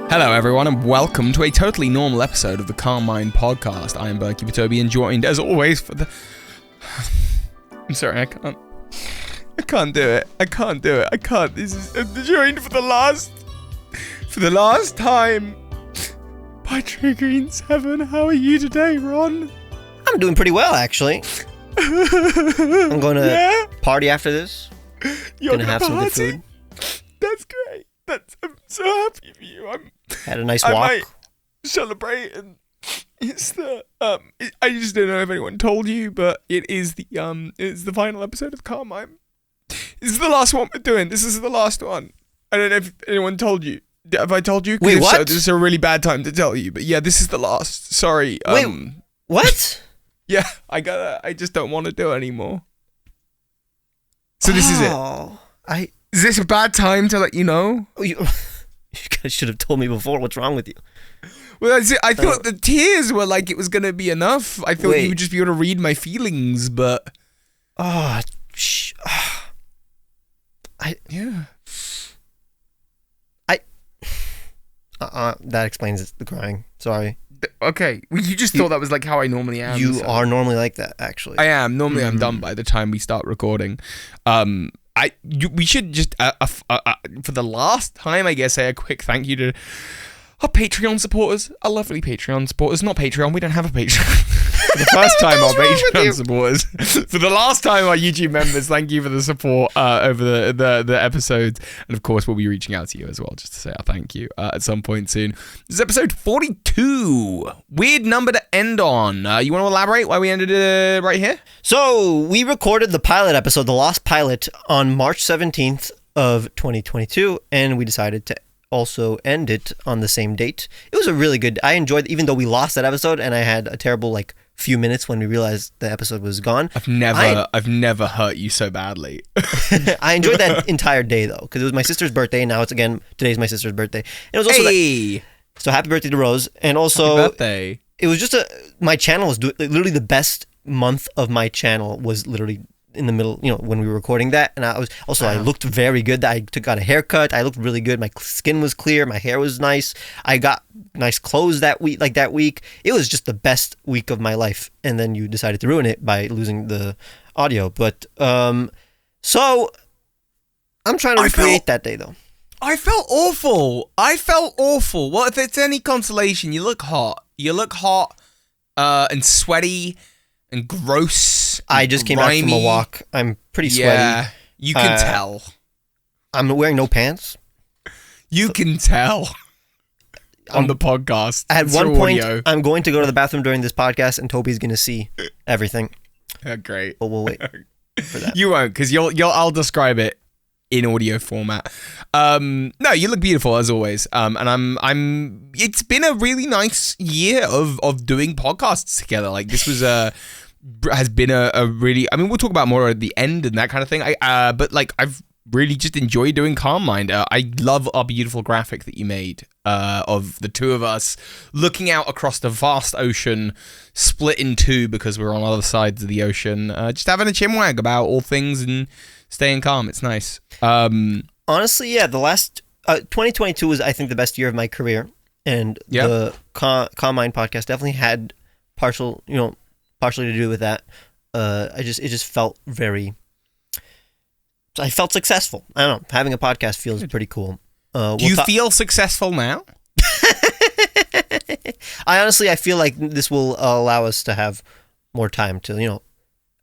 Hello everyone and welcome to a totally normal episode of the Pokémon Podcast. I am Birdkeepertoby and joined as always for the... I'm sorry, I can't do it. I can't. This is joined for the last time by True Green 7. How are you today, Ron? I'm doing pretty well, actually. I'm going to party after this. You're gonna have some good food. That's great. I'm so happy for you. Had a nice walk. I might celebrate, and it's the I just don't know if anyone told you, but it's the final episode of Carmine. This is the last one we're doing. This is the last one. I don't know if anyone told you. Have I told you? Wait, what? So, this is a really bad time to tell you, but yeah, this is the last. Sorry. Wait, what? Yeah, I just don't want to do it anymore. So this is it. Is this a bad time to let you know? You guys should have told me before. What's wrong with you? Well, I thought the tears were like it was going to be enough. I thought you would just be able to read my feelings, but... That explains the crying. Sorry. Okay. Well, you just thought that was like how I normally am. You are normally like that, actually. I am. Normally I'm done by the time we start recording. We should just, for the last time, I guess, say a quick thank you to our Patreon supporters, our lovely Patreon supporters. Not Patreon, we don't have a Patreon. For the first time, our Patreon supporters. For the last time, our YouTube members, thank you for the support over the episodes. And of course, we'll be reaching out to you as well, just to say our thank you at some point soon. This is episode 42. Weird number to end on. You want to elaborate why we ended it right here? So, we recorded the pilot episode, the Lost Pilot, on March 17th of 2022, and we decided to also end it on the same date. It was a really good... I enjoyed, even though we lost that episode, and I had a terrible, few minutes when we realized the episode was gone. I've never hurt you so badly. I enjoyed that entire day, though, because it was my sister's birthday, and now today's my sister's birthday. And it was also so happy birthday to Rose, and also... Happy birthday. It was just my channel was literally the best month of my channel was literally in the middle, when we were recording that, and I looked very good. I got a haircut. I looked really good. My skin was clear. My hair was nice. I got nice clothes that week. It was just the best week of my life. And then you decided to ruin it by losing the audio. But so I'm trying to recreate that day though. I felt awful. Well, if it's any consolation, you look hot. And sweaty and gross. I just came back from a walk. I'm pretty sweaty. Yeah, you can tell. I'm wearing no pants. You can tell on the podcast. At one point, I'm going to go to the bathroom during this podcast, and Toby's going to see everything. Great. But we'll wait for that. You won't, because I'll describe it in audio format. No, you look beautiful as always. And I'm. It's been a really nice year of doing podcasts together. This was has been a really. I mean, we'll talk about more at the end and that kind of thing. But I've really just enjoyed doing Calm Mind. I love our beautiful graphic that you made of the two of us looking out across the vast ocean, split in two because we're on other sides of the ocean, just having a chinwag about all things and staying calm. It's nice. Honestly, yeah, the last 2022 was, I think, the best year of my career, and the Calm Mind podcast definitely had partially to do with that. It just felt I felt successful. I don't know. Having a podcast feels pretty cool. Do you feel successful now? I feel like this will allow us to have more time to,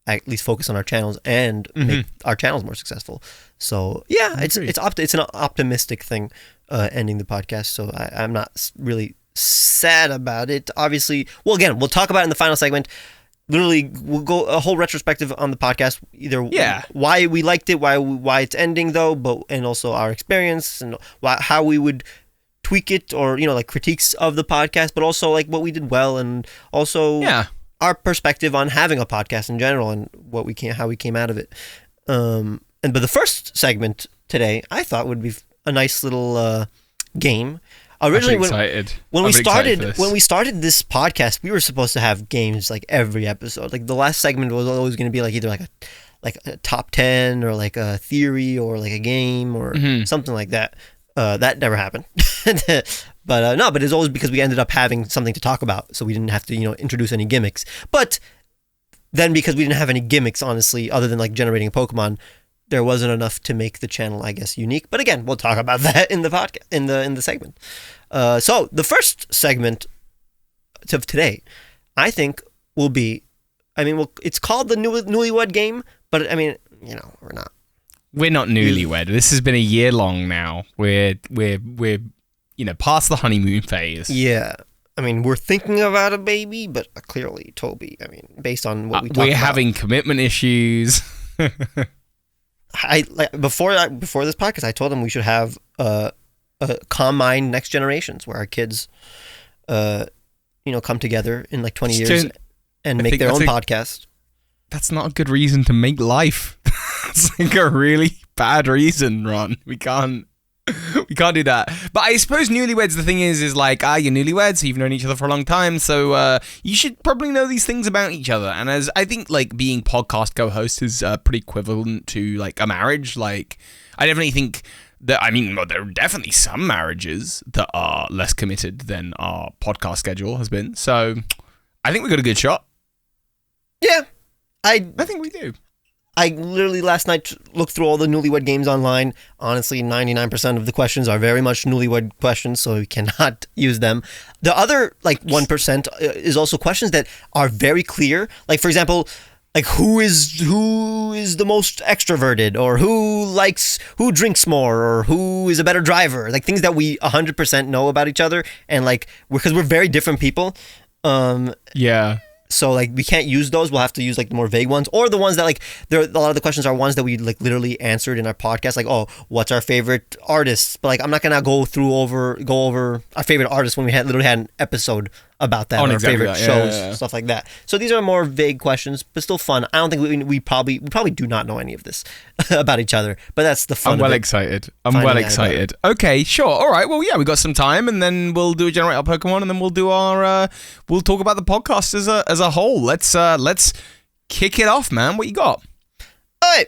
at least focus on our channels and make our channels more successful. So yeah, it's an optimistic thing, ending the podcast. So I'm not really sad about it. Obviously, well, again, we'll talk about it in the final segment. Literally, we'll go a whole retrospective on the podcast, either why we liked it, why it's ending though, and also our experience and how we would tweak it, or critiques of the podcast, but also what we did well, and also our perspective on having a podcast in general and how we came out of it. But the first segment today, I thought would be a nice little game. Originally, when we started this podcast, we were supposed to have games every episode. The last segment was always going to be either a top 10 or a theory or a game or something like that. That never happened. But it's always because we ended up having something to talk about, so we didn't have to, introduce any gimmicks. But then because we didn't have any gimmicks, honestly, other than like generating a Pokemon, there wasn't enough to make the channel, I guess, unique. But again, we'll talk about that in the podcast, in the segment. So the first segment of today, I think, will be, it's called the Newlywed Game, but we're not newlywed. This has been a year long now. We're past the honeymoon phase. Yeah. We're thinking about a baby, but clearly, Toby, based on what we talked about. We're having commitment issues. Before this podcast, I told him we should have a combine next generations where our kids, come together in like 20 years and make their own podcast. That's not a good reason to make life. It's like a really bad reason, Ron. We can't do that. But I suppose newlyweds, the thing is like, you're newlyweds, so you've known each other for a long time, so you should probably know these things about each other. And as I think, like, being podcast co-host is pretty equivalent to, like, a marriage. Like, I definitely think that, there are definitely some marriages that are less committed than our podcast schedule has been. So I think we got a good shot. Yeah. I think we do. I literally last night looked through all the newlywed games online. Honestly, 99% of the questions are very much newlywed questions, so we cannot use them. The other, 1% is also questions that are very clear. Like, for example, like who is the most extroverted, or who drinks more, or who is a better driver? Like, things that we 100% know about each other, and because we're very different people. Yeah. So, we can't use those. We'll have to use, the more vague ones. Or the ones that, a lot of the questions are ones that we, literally answered in our podcast. Like, oh, what's our favorite artist? But, I'm not going to go over our favorite artist when we literally had an episode about that. Our favorite shows, stuff like that. So, these are more vague questions, but still fun. I don't think we probably do not know any of this about each other. But that's the fun I'm well excited. Okay, sure. All right. Well, yeah, we got some time, and then we'll generate our Pokemon, and then we'll do our... we'll talk about the podcast as a whole. Let's kick it off, man. What you got? All right.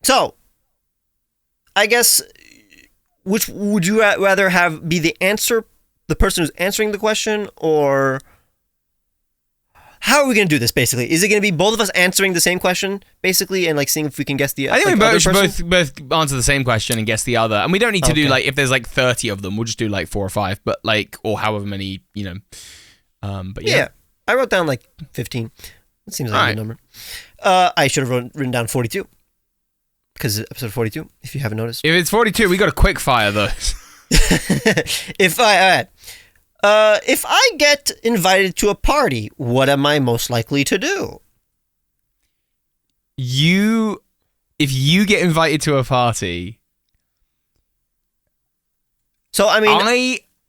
So, I guess, which would you rather have be the person who's answering the question, or how are we going to do this, basically? Is it going to be both of us answering the same question, basically, and seeing if we can guess the I think we should both answer the same question and guess the other. And we don't need to do, if there's 30 of them, we'll just do 4 or 5, but or however many, but yeah. I wrote down 15. It seems like a good number. I should have written down 42. Because it's episode 42, if you haven't noticed. If it's 42, we got to quick fire those. If I get invited to a party, what am I most likely to do? If you get invited to a party. So,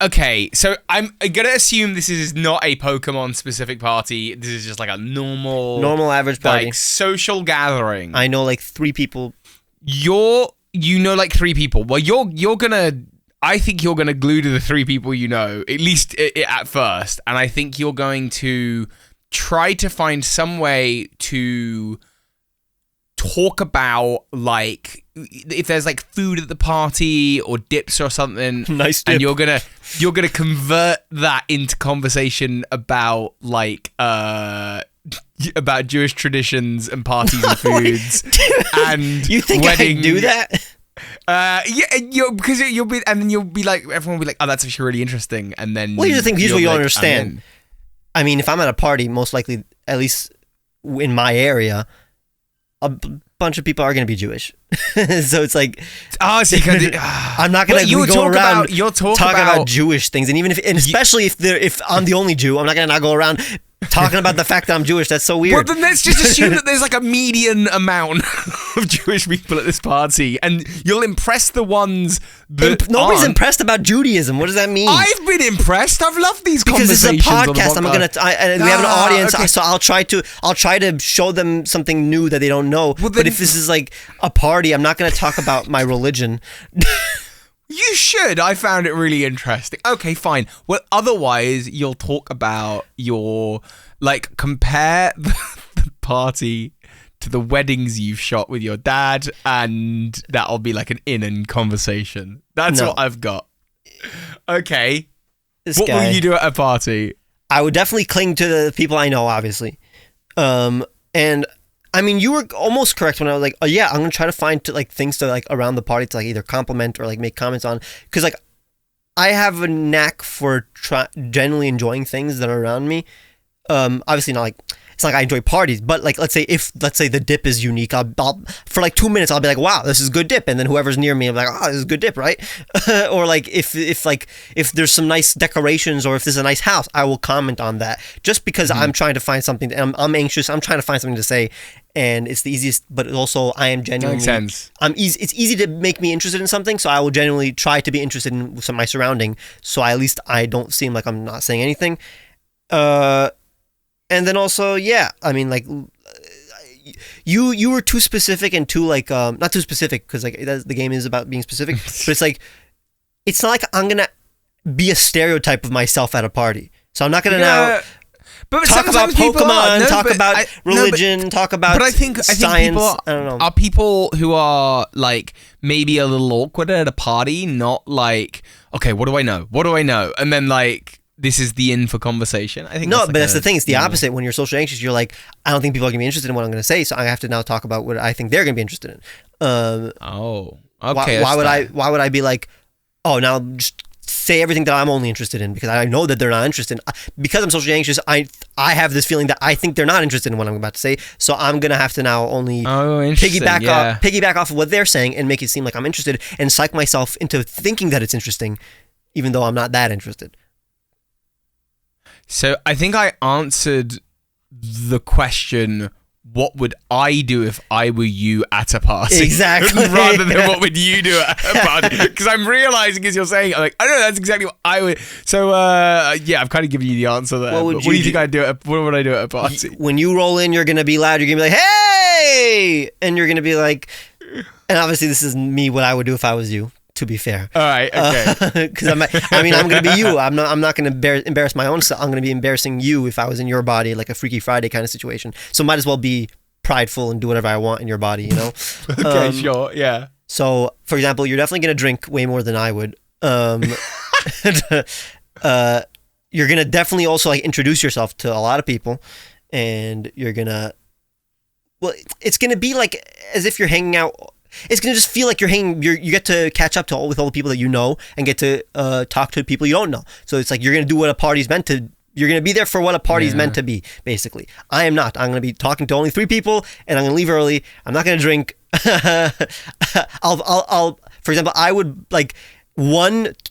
Okay, so I'm going to assume this is not a Pokemon-specific party. This is just a normal average party. Social gathering. I know 3 people. You know 3 people. Well, you're going to... I think you're going to glue to the 3 people you know, at least at first. And I think you're going to try to find some way to talk about, if there's food at the party or dips or something. Nice dip. And you're gonna convert that into conversation about about Jewish traditions and parties and foods. And you think wedding. I do that? Yeah, because you'll be everyone will be oh, that's actually really interesting. And then here's the thing. Here's what you don't understand. If I'm at a party, most likely, at least in my area, a bunch of people are going to be Jewish. So it's I'm not going to go around talking about Jewish things. And especially if I'm the only Jew, I'm not going to go around talking about the fact that I'm Jewish. That's so weird. Well, then let's just assume that there's a median amount of Jewish people at this party, and you'll impress the ones that nobody's aren't. Impressed about Judaism. What does that mean? I've been impressed. I've loved these because conversations. Because it's a podcast. I'm we have an audience, okay. So I'll try to show them something new that they don't know. Well, but if this is a party, I'm not going to talk about my religion. You should. I found it really interesting. Okay, fine. Well, otherwise, you'll talk about your, compare the party to the weddings you've shot with your dad, and that'll be an in conversation. That's what I've got. Okay. This What guy. will you do at a party? I would definitely cling to the people I know, obviously. And I mean, you were almost correct when I was like, oh yeah, I'm gonna try to find things to like around the party to like either compliment or like make comments on, because like I have a knack for generally enjoying things that are around me. Obviously not like it's not like I enjoy parties, but like let's say the dip is unique, I'll for like 2 minutes I'll be like, wow, this is good dip, and then whoever's near me I'm like, oh, this is good dip, right? Or like if there's some nice decorations or if there's a nice house, I will comment on that just because I'm trying to find something. I'm anxious. I'm trying to find something to say, and it's the easiest. But also I am genuinely. Makes sense. It's easy to make me interested in something, so I will genuinely try to be interested in some of my surrounding. So at least I don't seem like I'm not saying anything. And then also, yeah, I mean, like, you were too specific and too, like, not too specific, because, like, the game is about being specific, but it's, like, it's not like I'm going to be a stereotype of myself at a party. So I'm not going to now talk about Pokemon, talk about religion, talk about science. People I don't know. Are people who are, like, maybe a little awkward at a party, not, like, okay, what do I know? What do I know? And then, like... This is the in for conversation. I think no, but that's the thing. It's the opposite. When you're socially anxious, you're like, I don't think people are going to be interested in what I'm going to say, so I have to now talk about what I think they're going to be interested in. Okay. Why would I be like, oh, now just say everything that I'm only interested in, because I know that they're not interested. Because I'm socially anxious, I have this feeling that I think they're not interested in what I'm about to say, so I'm going to have to now only piggyback off of what they're saying and make it seem like I'm interested and psych myself into thinking that it's interesting, even though I'm not that interested. So I think I answered the question, what would I do if I were you at a party? Exactly. Rather than what would you do at a party? Because I'm realizing as you're saying, I'm like, I don't know, that's exactly what I would. So, yeah, I've kind of given you the answer there. What do you think I'd do? What would I do at a party? When you roll in, you're going to be loud. You're going to be like, hey! And you're going to be like, and obviously this is me, what I would do if I was you. To be fair, all right, okay. Because I'm going to be you. I'm not going to embarrass my own self. I'm going to be embarrassing you if I was in your body, like a Freaky Friday kind of situation. So might as well be prideful and do whatever I want in your body, you know? Okay, sure, yeah. So, for example, you're definitely going to drink way more than I would. You're going to definitely also like introduce yourself to a lot of people, and you're going to. Well, it's going to be like as if you're hanging out. It's going to just feel like you get to catch up with all the people that you know and get to talk to people you don't know. So it's like you're going to do what a party's meant to. You're going to be there for what a party's meant to be, basically. I am not. I'm going to be talking to only 3 people, and I'm going to leave early. I'm not going to drink. I'll for example, I would like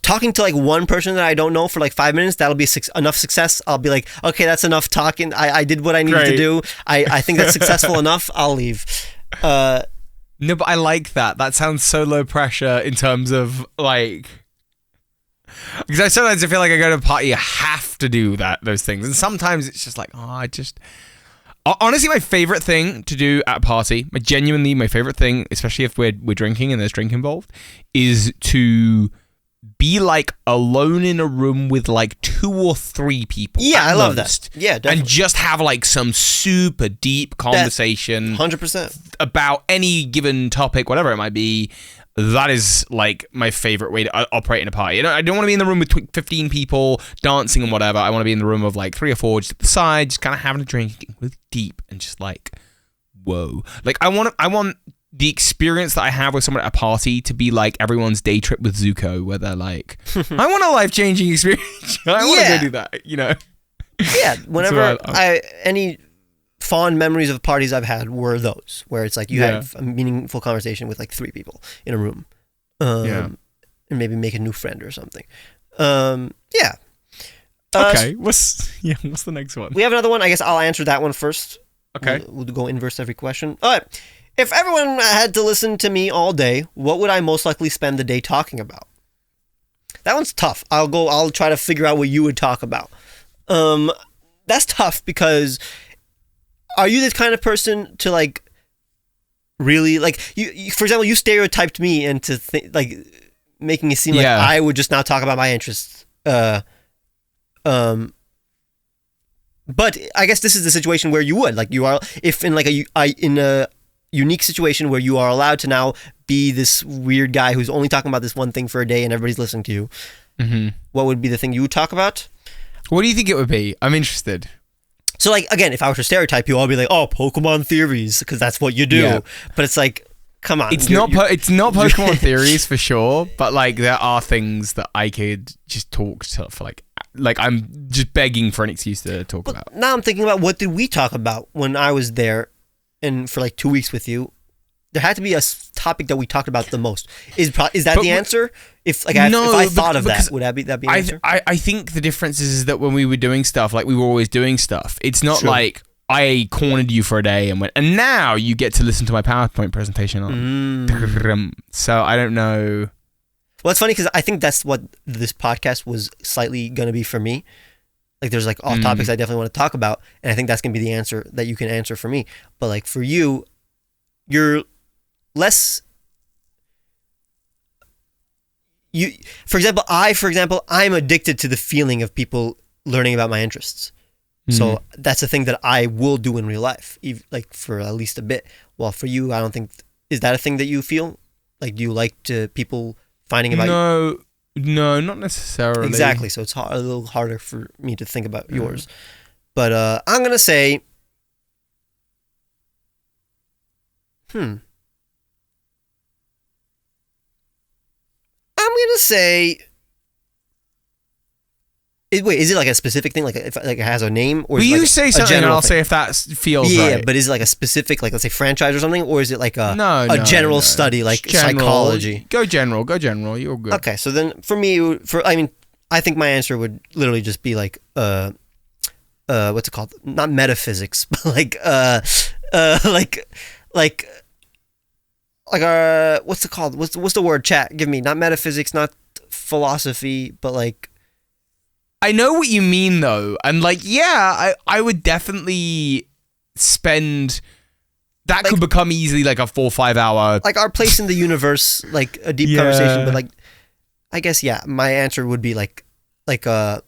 talking to like one person that I don't know for like 5 minutes. That'll be enough success. I'll be like, okay, that's enough talking. I did what I needed to do. I think that's successful enough. I'll leave. No, but I like that. That sounds so low pressure in terms of like, because I sometimes feel like I go to a party, I have to do those things, and sometimes it's just like, honestly, my favorite thing to do at a party, my favorite thing, especially if we're drinking and there's drink involved, is to be like alone in a room with like 2 or 3 people. Yeah, I love that. Yeah, definitely. And just have like some super deep conversation. 100%. About any given topic, whatever it might be. That is like my favorite way to operate in a party. I don't want to be in the room with 15 people dancing and whatever. I want to be in the room of like 3 or 4 just at the side, just kind of having a drink, getting really deep and just like, whoa. Like I want the experience that I have with someone at a party to be like everyone's day trip with Zuko, where they're like, I want a life-changing experience. I want to go do that, you know? Yeah, whenever any fond memories of parties I've had were those, where it's like you have a meaningful conversation with like 3 people in a room. And maybe make a new friend or something. Yeah. Okay, what's the next one? We have another one. I guess I'll answer that one first. Okay. We'll go inverse every question. All right. If everyone had to listen to me all day, what would I most likely spend the day talking about? That one's tough. I'll try to figure out what you would talk about. That's tough because are you this kind of person to like really like you for example, you stereotyped me into like making it seem like I would just now talk about my interests. But I guess this is the situation where you would, like, you are, if in like in a unique situation where you are allowed to now be this weird guy who's only talking about this one thing for a day and everybody's listening to you. what would be the thing you would talk about? What do you think it would be? I'm interested. So, like, again, if I were to stereotype you, I'll be like, oh, Pokemon theories, because that's what you do. Yeah. But it's like, come on. It's not Pokemon theories for sure, but like there are things that I could just talk to for like I'm just begging for an excuse to talk about. Now I'm thinking about what did we talk about when I was there and for like 2 weeks with you. There had to be a topic that we talked about the most. Is that the answer? If I thought of that, would that be the answer? I think the difference is that when we were doing stuff, like we were always doing stuff. It's not like I cornered you for a day and went, and now you get to listen to my PowerPoint presentation on. So I don't know. Well, it's funny because I think that's what this podcast was slightly going to be for me. Like there's like off topics I definitely want to talk about, and I think that's going to be the answer that you can answer for me. But like for you, you're less. For example, I'm addicted to the feeling of people learning about my interests. So that's a thing that I will do in real life, like for at least a bit. Well, for you, I don't think. Is that a thing that you feel? Like, do you like people finding about you? No, not necessarily. Exactly. So it's a little harder for me to think about yours. But I'm gonna say, I'm gonna say. Wait, is it like a specific thing? Like, if it has a name, or will you say something and I'll thing? say if that feels right? Yeah, but is it like a specific, like let's say franchise or something, or is it like a general study, like psychology? Go general. You're good. Okay, so then for me, I think my answer would literally just be like, what's it called? Not metaphysics, but like what's it called? What's the word? Chat, give me not metaphysics, not philosophy, but like. I know what you mean though, and like, yeah, I would definitely spend. That could become easily like a 4 or 5 hour. Like our place in the universe, like a deep conversation, but like, I guess my answer would be like the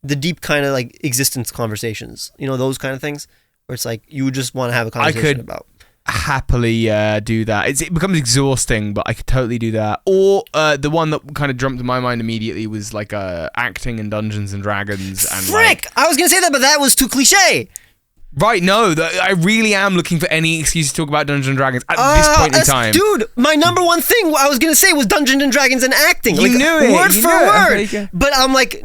deep kind of like existence conversations, those kind of things where it's like you just want to have a conversation about. Happily do that. It becomes exhausting, but I could totally do that. Or the one that kind of jumped to my mind immediately was like acting in Dungeons and Dragons. And Frick! I was gonna say that, but that was too cliche. Right? No, I really am looking for any excuse to talk about Dungeons and Dragons at this point in time. Dude, my number one thing I was gonna say was Dungeons and Dragons and acting. You knew it, word for word. But I'm like,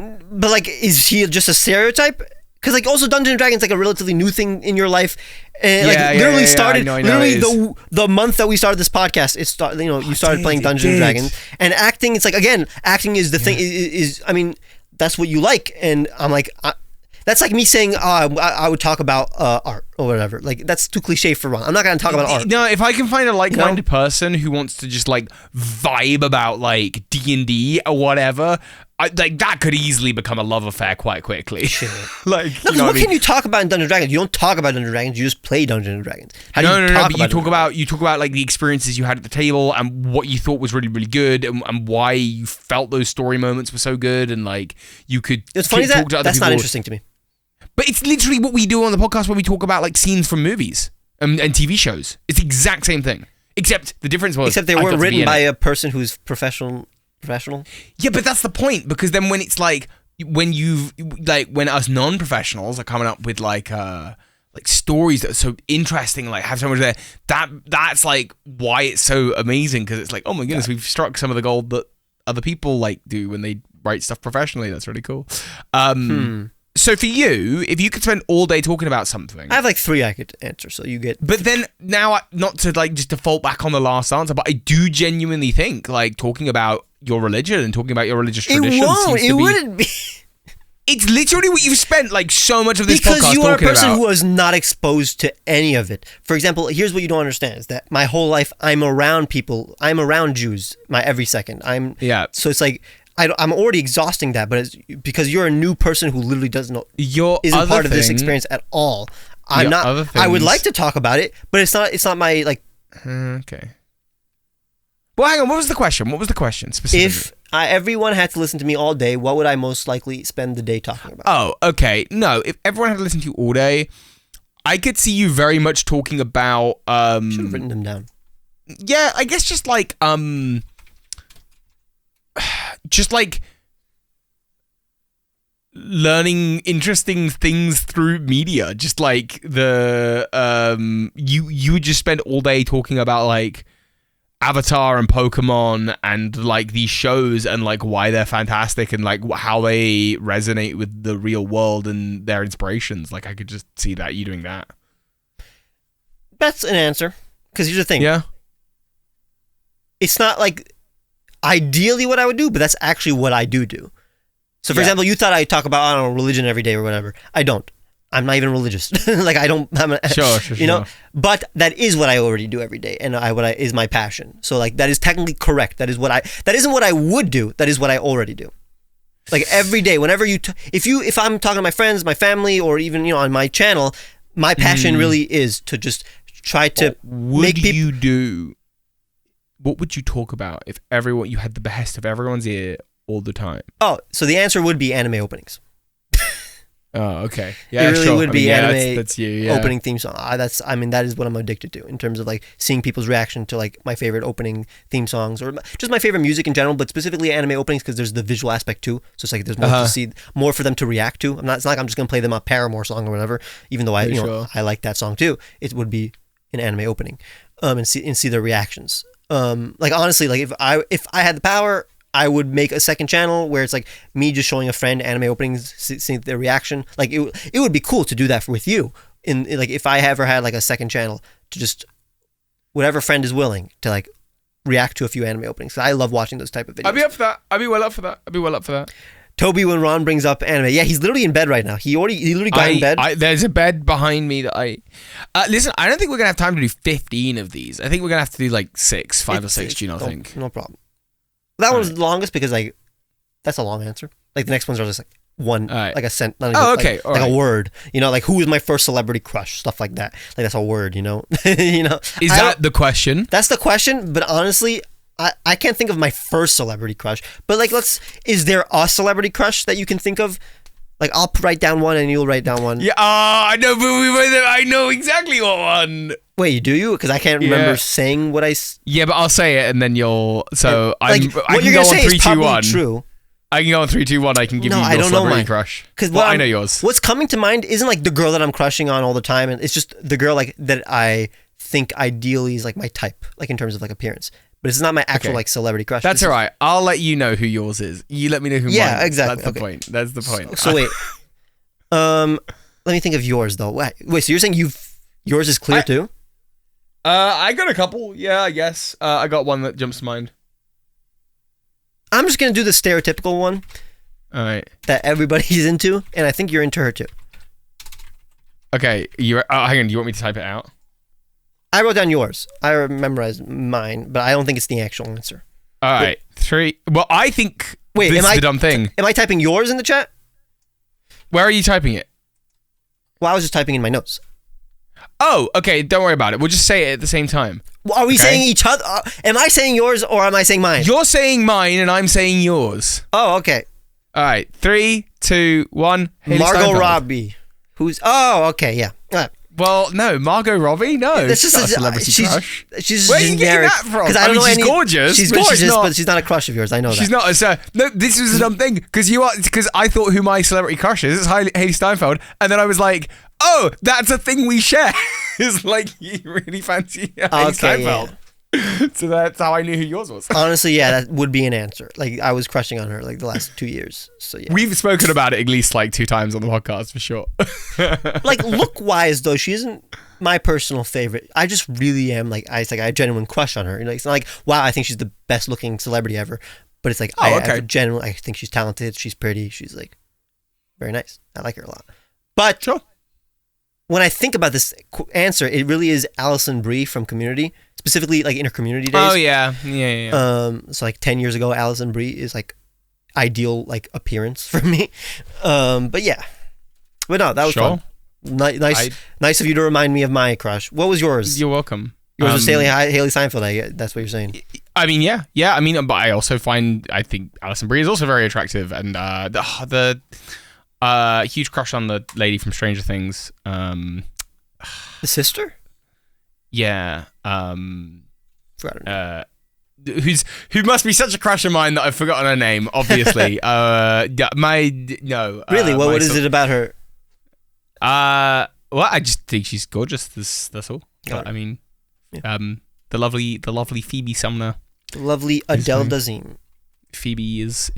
is he just a stereotype? Because like also Dungeons and Dragons like a relatively new thing in your life, and literally started literally the month that we started this podcast. You started playing Dungeons and Dragons, and acting. It's like again, acting is the thing. I mean, that's what you like, and I'm like, that's like me saying I would talk about art or whatever. Like that's too cliche for Ron. I'm not gonna talk about art. No, if I can find a like-minded person who wants to just like vibe about like D&D or whatever. Like that could easily become a love affair quite quickly. Like, what can you talk about in Dungeons and Dragons? You don't talk about Dungeons and Dragons. You just play Dungeons and Dragons. But you talk about like the experiences you had at the table and what you thought was really, really good and why you felt those story moments were so good and like you could. It's funny that that's not interesting to me. But it's literally what we do on the podcast when we talk about like scenes from movies and TV shows. It's the exact same thing, except the difference was they weren't written by a person who's professional. Yeah, but that's the point, because then when it's like when us non-professionals are coming up with like stories that are so interesting, like have so much there, that's like why it's so amazing, because it's like, oh my goodness, we've struck some of the gold that other people like do when they write stuff professionally. That's really cool. So for you, if you could spend all day talking about something, I have like 3 I could answer, so you get. But then now, not to like just default back on the last answer, but I do genuinely think like talking about your religion and talking about your religious traditions. It wouldn't be. It's literally what you've spent like so much of this podcast talking about. Because you are a person who was not exposed to any of it. For example, here's what you don't understand: is that my whole life I'm around people. I'm around Jews. Every second. So it's like. I'm already exhausting that, but it's because you're a new person who literally isn't part of this experience at all. I'm not. I would like to talk about it, but it's not my like. Okay. Well, hang on. What was the question specifically? If everyone had to listen to me all day, what would I most likely spend the day talking about? Oh, okay. No, if everyone had to listen to you all day, I could see you very much talking about. Should have written them down. Yeah, I guess just like just like learning interesting things through media. Just like the you would just spend all day talking about like Avatar and Pokemon and like these shows and like why they're fantastic and like how they resonate with the real world and their inspirations. Like I could just see that you doing that. That's an answer. Because here's the thing. Yeah. It's not like ideally what I would do, but that's actually what I do. So, for example, you thought I talk about, I don't know, religion every day or whatever. I don't. I'm not even religious. Like, I don't, Sure. you know? But that is what I already do every day, and is my passion. So, like, that is technically correct. That isn't what I would do. That is what I already do. Like, every day, whenever if I'm talking to my friends, my family, or even, on my channel, my passion really is to just try to make people... What would you talk about if you had the behest of everyone's ear all the time? Oh, so the answer would be anime openings. Oh, okay. Yeah, it really would be anime that's you, yeah. opening theme song. That is what I'm addicted to in terms of like seeing people's reaction to like my favorite opening theme songs or just my favorite music in general, but specifically anime openings because there's the visual aspect too. So it's like there's more to see, more for them to react to. It's not like I'm just gonna play them a Paramore song or whatever, even though I like that song too. It would be an anime opening, and see their reactions. Like honestly, like if I had the power, I would make a second channel where it's like me just showing a friend anime openings, seeing their reaction. Like it would be cool to do that with you. In like if I ever had like a second channel to just whatever friend is willing to like react to a few anime openings. I love watching those type of videos. I'd be up for that. I'd be well up for that. Toby, when Ron brings up anime, yeah, he's literally in bed right now. He literally got in bed. There's a bed behind me that listen, I don't think we're gonna have time to do 15 of these. I think we're gonna have to do like 5 or 6. Do you not think? No problem. That one's the longest because like that's a long answer. Like the next ones are just like one, like a sent. Okay, like a word. Like who is my first celebrity crush? Stuff like that. Like that's a word. Is that the question? That's the question. But honestly, I can't think of my first celebrity crush. But like, is there a celebrity crush that you can think of? Like I'll write down one and you'll write down one. Yeah, I know, but I know exactly what one. Wait, do you? Because I can't remember saying what I. Yeah, but I'll say it and then you'll. So I can go on 3, 2, 1. True. I can go on 3, 2, 1. I can give you your celebrity crush. Because I know yours. What's coming to mind isn't like the girl that I'm crushing on all the time, and it's just the girl like that I think ideally is like my type, like in terms of like appearance. But it's not my actual like celebrity crush. That's all right. I'll let you know who yours is. You let me know who mine is. Yeah, exactly. That's the point. That's the point. So wait. Let me think of yours though. Wait, so you're saying yours is clear too? I got a couple. Yeah, I guess. I got one that jumps to mind. I'm just gonna do the stereotypical one. All right. That everybody's into, and I think you're into her too. Okay. Hang on. Do you want me to type it out? I wrote down yours. I memorized mine, but I don't think it's the actual answer. All right. 3. Well, I think this is the dumb thing. Am I typing yours in the chat? Where are you typing it? Well, I was just typing in my notes. Oh, okay. Don't worry about it. We'll just say it at the same time. Well, are we saying each other? Am I saying yours or am I saying mine? You're saying mine and I'm saying yours. Oh, okay. All right. 3, 2, 1. Margot Robbie. Oh, okay. Yeah. All right. Well, no, Margot Robbie? No, it's just a celebrity crush. She's where are you getting that from? Because I don't know she's gorgeous. She's gorgeous, but she's not a crush of yours. I know that. She's not. No, this was a dumb thing because I thought who my celebrity crush is. It's Hailey Steinfeld, and then I was like, oh, that's a thing we share. It's like you really fancy Hailey Steinfeld. Yeah. So that's how I knew who yours was. Honestly, yeah, that would be an answer. Like I was crushing on her like the last 2 years. So yeah, we've spoken about it at least like 2 times on the podcast for sure. Like look wise though, she isn't my personal favorite. I just really am like I have a genuine crush on her. It's not like wow, I think she's the best looking celebrity ever. But it's like I think she's talented. She's pretty. She's like very nice. I like her a lot. But sure. When I think about this answer, it really is Alison Brie from Community, specifically like in her Community days. Oh yeah. So like 10 years ago, Alison Brie is like ideal like appearance for me. But yeah, but no, that was fun. Nice of you to remind me of my crush. What was yours? You're welcome. Yours was Hailey Steinfeld. That's what you're saying. I mean, yeah. I mean, but I also I think Alison Brie is also very attractive, and the huge crush on the lady from Stranger Things. The sister? Yeah. Forgot her name. who must be such a crush of mine that I've forgotten her name. Obviously, Really, what is it about her? Well, I just think she's gorgeous. That's all. But, I mean, the lovely Phoebe Sumner. Lovely Adele Dazeem. Phoebe is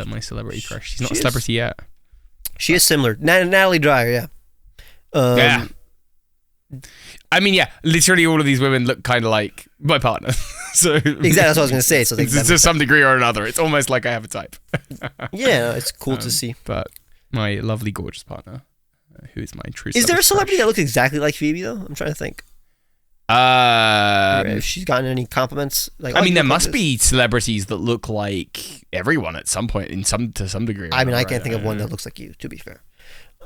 my celebrity crush. She's not a celebrity yet. She is similar. Natalie Dreyer, yeah. Yeah. I mean, yeah, literally all of these women look kind of like my partner. So exactly, that's what I was going to say. So to some degree or another, it's almost like I have a type. Yeah, it's cool to see. But my lovely, gorgeous partner, who is my true. Is there a celebrity that looks exactly like Phoebe though? I'm trying to think. If she's gotten any compliments, like I mean, there must be celebrities that look like everyone at some point to some degree. I mean, I can't think of one that looks like you. To be fair.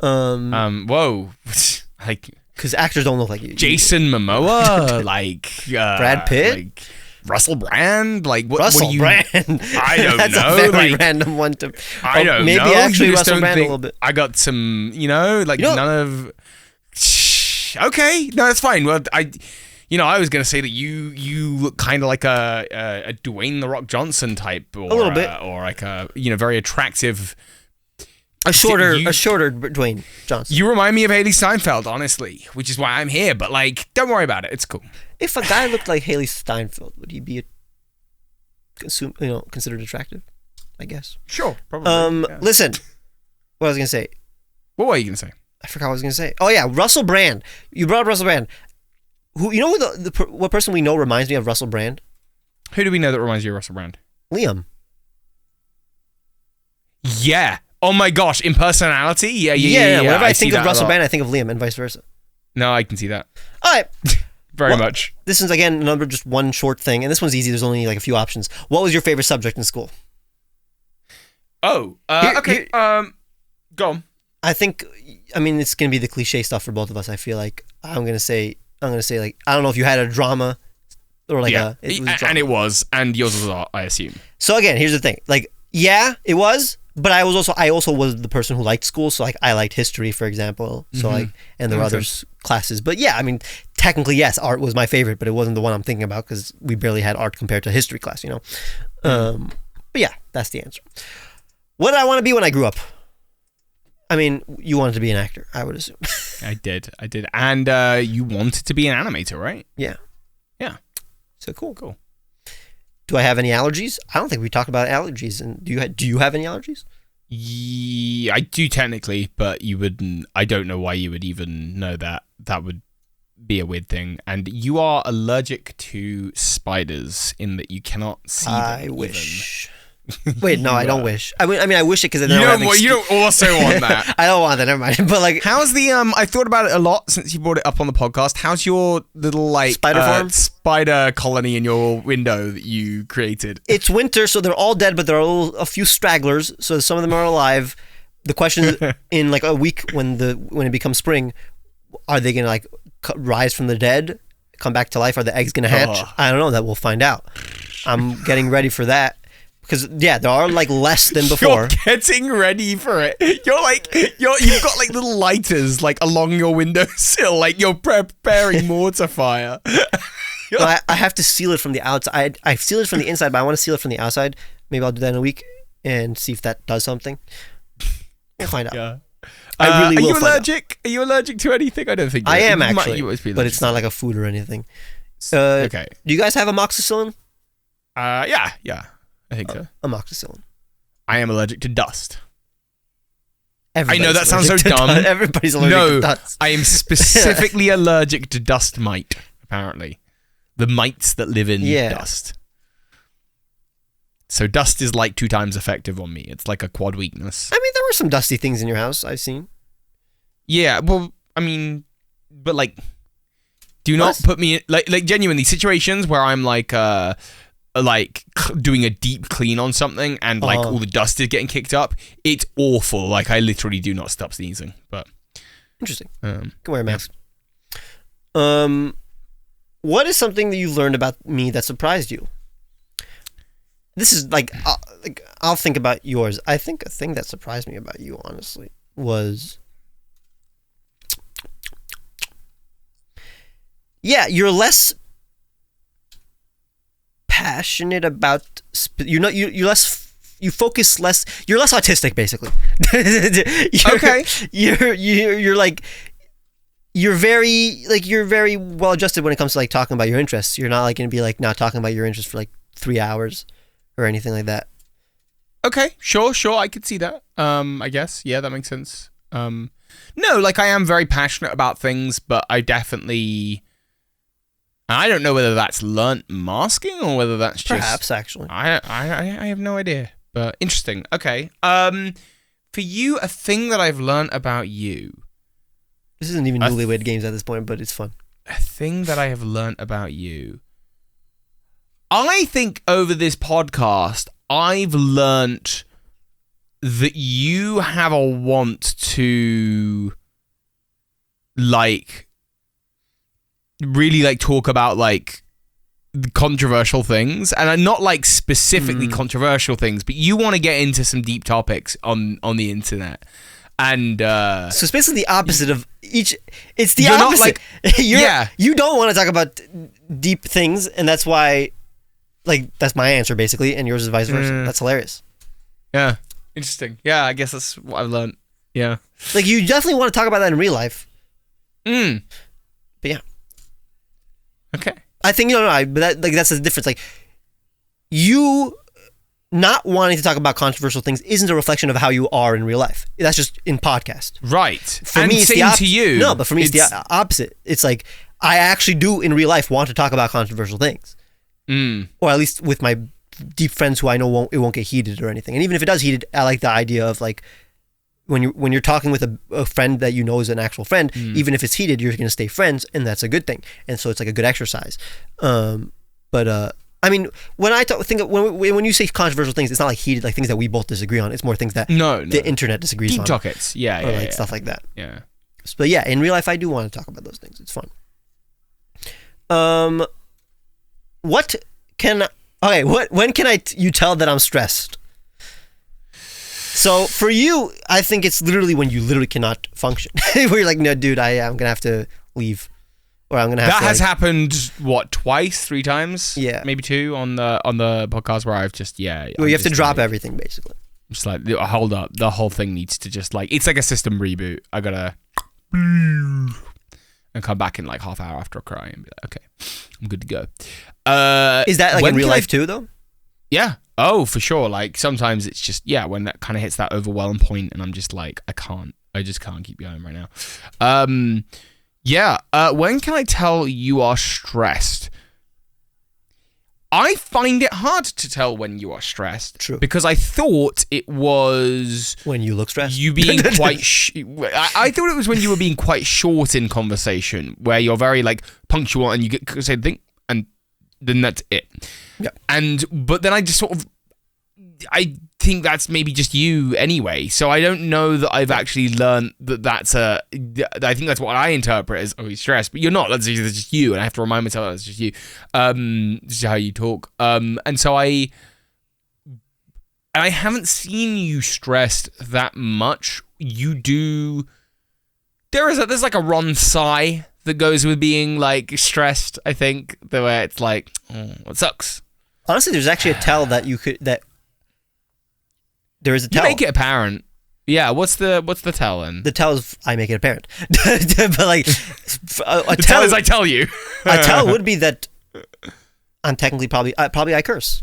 Whoa, like. Because actors don't look like you. Jason Momoa, like Brad Pitt, like Russell Brand, like what? Russell Brand. I don't That's know. That's a very like, random one to. I don't maybe know. Maybe actually Russell Russell Brand a little bit. I got some, none of. Okay, no, that's fine. Well, I was gonna say that you look kind of like a Dwayne the Rock Johnson type, or a little bit, or like a very attractive. A shorter Dwayne Johnson. You remind me of Haley Steinfeld, honestly, which is why I'm here. But don't worry about it; it's cool. If a guy looked like Haley Steinfeld, would he be considered attractive? I guess. Sure, probably. Yeah. Listen, what I was gonna say. What were you gonna say? I forgot what I was gonna say. Oh yeah, Russell Brand. You brought up Russell Brand. Who what person we know reminds me of Russell Brand? Who do we know that reminds you of Russell Brand? Liam. Yeah. Oh my gosh, in personality? Yeah. Whenever I think of Russell Brand, I think of Liam and vice versa. No, I can see that. All right. Very much. This is, again, just one short thing, and this one's easy. There's only like a few options. What was your favorite subject in school? Oh, okay. Go on. It's going to be the cliche stuff for both of us. I feel like I'm going to say, like, I don't know if you had a drama or like it was drama. And it was, and yours was, I assume. So again, here's the thing. Like, yeah, it was. But I also was the person who liked school, so like I liked history, for example. So and there were other classes. But yeah, I mean, technically yes, art was my favorite, but it wasn't the one I'm thinking about because we barely had art compared to history class, But yeah, that's the answer. What did I want to be when I grew up? I mean, you wanted to be an actor, I would assume. I did, and you wanted to be an animator, right? Yeah. So cool. Do I have any allergies? I don't think we talked about allergies. And do you have any allergies? Yeah, I do technically, but you wouldn't. I don't know why you would even know that. That would be a weird thing. And you are allergic to spiders in that you cannot see them. I wish. Wait, no, I don't wish. I mean, I wish it because you don't also want that. I don't want that. Never mind. But like, how's the I thought about it a lot since you brought it up on the podcast. How's your little spider colony in your window that you created? It's winter, so they're all dead, but there are a few stragglers. So some of them are alive. The question is, in like a week when it becomes spring, are they gonna like rise from the dead, come back to life? Are the eggs gonna hatch? I don't know. That we'll find out. I'm getting ready for that. Because, yeah, there are, like, less than before. You're getting ready for it. You've got, like, little lighters, like, along your windowsill. Like, you're preparing mortar fire. I have to seal it from the outside. I seal it from the inside, but I want to seal it from the outside. Maybe I'll do that in a week and see if that does something. We'll find out. Yeah. I really will find allergic? Out. Are you allergic to anything? I don't think I am, actually. But it's not like a food or anything. Okay. Do you guys have amoxicillin? Yeah. I think so. Amoxicillin. I am allergic to dust. Everybody's I know that sounds so dumb. Everybody's allergic to dust. I am specifically allergic to dust mite, apparently. The mites that live in dust. So dust is like 2 times effective on me. It's like a quad weakness. I mean, there were some dusty things in your house I've seen. Yeah, well, I mean, but like, do not put me in, like genuinely situations where I'm like doing a deep clean on something and like all the dust is getting kicked up. It's awful. Like I literally do not stop sneezing. But interesting. Can wear a mask. What is something that you learned about me that surprised you? This is I'll think about yours. I think a thing that surprised me about you, honestly, was you're less passionate about. You focus less. You're less autistic, basically. Okay. You're like. You're very well adjusted when it comes to like talking about your interests. You're not like going to be like not talking about your interests for like 3 hours or anything like that. Okay, sure, I could see that. I guess, yeah, that makes sense. No, like I am very passionate about things, but I definitely, I don't know whether that's learnt masking or whether that's just perhaps actually. I have no idea, but interesting. Okay, for you, a thing that I've learnt about you. This isn't even Newlywed Games at this point, but it's fun. A thing that I have learnt about you. I think over this podcast, I've learnt that you have a want to, like, really, like, talk about, like, controversial things. And not, like, specifically controversial things, but you want to get into some deep topics on the internet. And so it's basically the opposite of each. It's the opposite. You don't want to talk about deep things, and that's why, like, that's my answer basically, and yours is vice versa. That's hilarious. Yeah, interesting. Yeah, I guess that's what I've learned. Yeah, like you definitely want to talk about that in real life. But yeah, okay. I think but that's the difference. Like you. Not wanting to talk about controversial things isn't a reflection of how you are in real life. That's just in podcast. Right. For me, it's same to you. No, but for me, it's the opposite. It's like, I actually do in real life want to talk about controversial things. Or at least with my deep friends who I know it won't get heated or anything. And even if it does heated, I like the idea of like, when you're talking with a friend that you know is an actual friend, even if it's heated, you're going to stay friends, and that's a good thing. And so it's like a good exercise. I mean, when when you say controversial things, it's not like heated, like things that we both disagree on. It's more things that the internet disagrees on. Deep topics, yeah, stuff like that. Yeah. But yeah, in real life, I do want to talk about those things. It's fun. When can you tell that I'm stressed? So for you, I think it's literally when you literally cannot function. Where you're like, no, dude, I'm gonna have to leave. Or I'm gonna have that to, has happened twice, 3 times, maybe 2 on the podcast where I've just you have to drop everything basically. Just like, hold up, the whole thing needs to just like, it's like a system reboot. I gotta and come back in like half hour after a cry and be like, okay, I'm good to go. Is that like in real life too though? Yeah. Oh, for sure. Like sometimes it's just when that kind of hits that overwhelm point and I'm just like, I just can't keep going right now. Yeah, when can I tell you are stressed? I find it hard to tell when you are stressed. True. Because I thought it was... When you look stressed? You being quite... I thought it was when you were being quite short in conversation, where you're very, like, punctual and you get to say the thing, and then that's it. Yeah. But then I just sort of... I think that's maybe just you anyway. So I don't know that I've actually learned that that's I think that's what I interpret as, he's stressed. But you're not. That's just you. And I have to remind myself that's just you. This is how you talk. And so I haven't seen you stressed that much. You do... There's like a Ron sigh that goes with being like stressed, I think. The way it's like, it sucks. Honestly, there's actually a tell that there is a tell. You make it apparent. Yeah, what's the tell then? The tell is I make it apparent. But like a tell is I tell you. A tell would be that I'm technically probably I curse.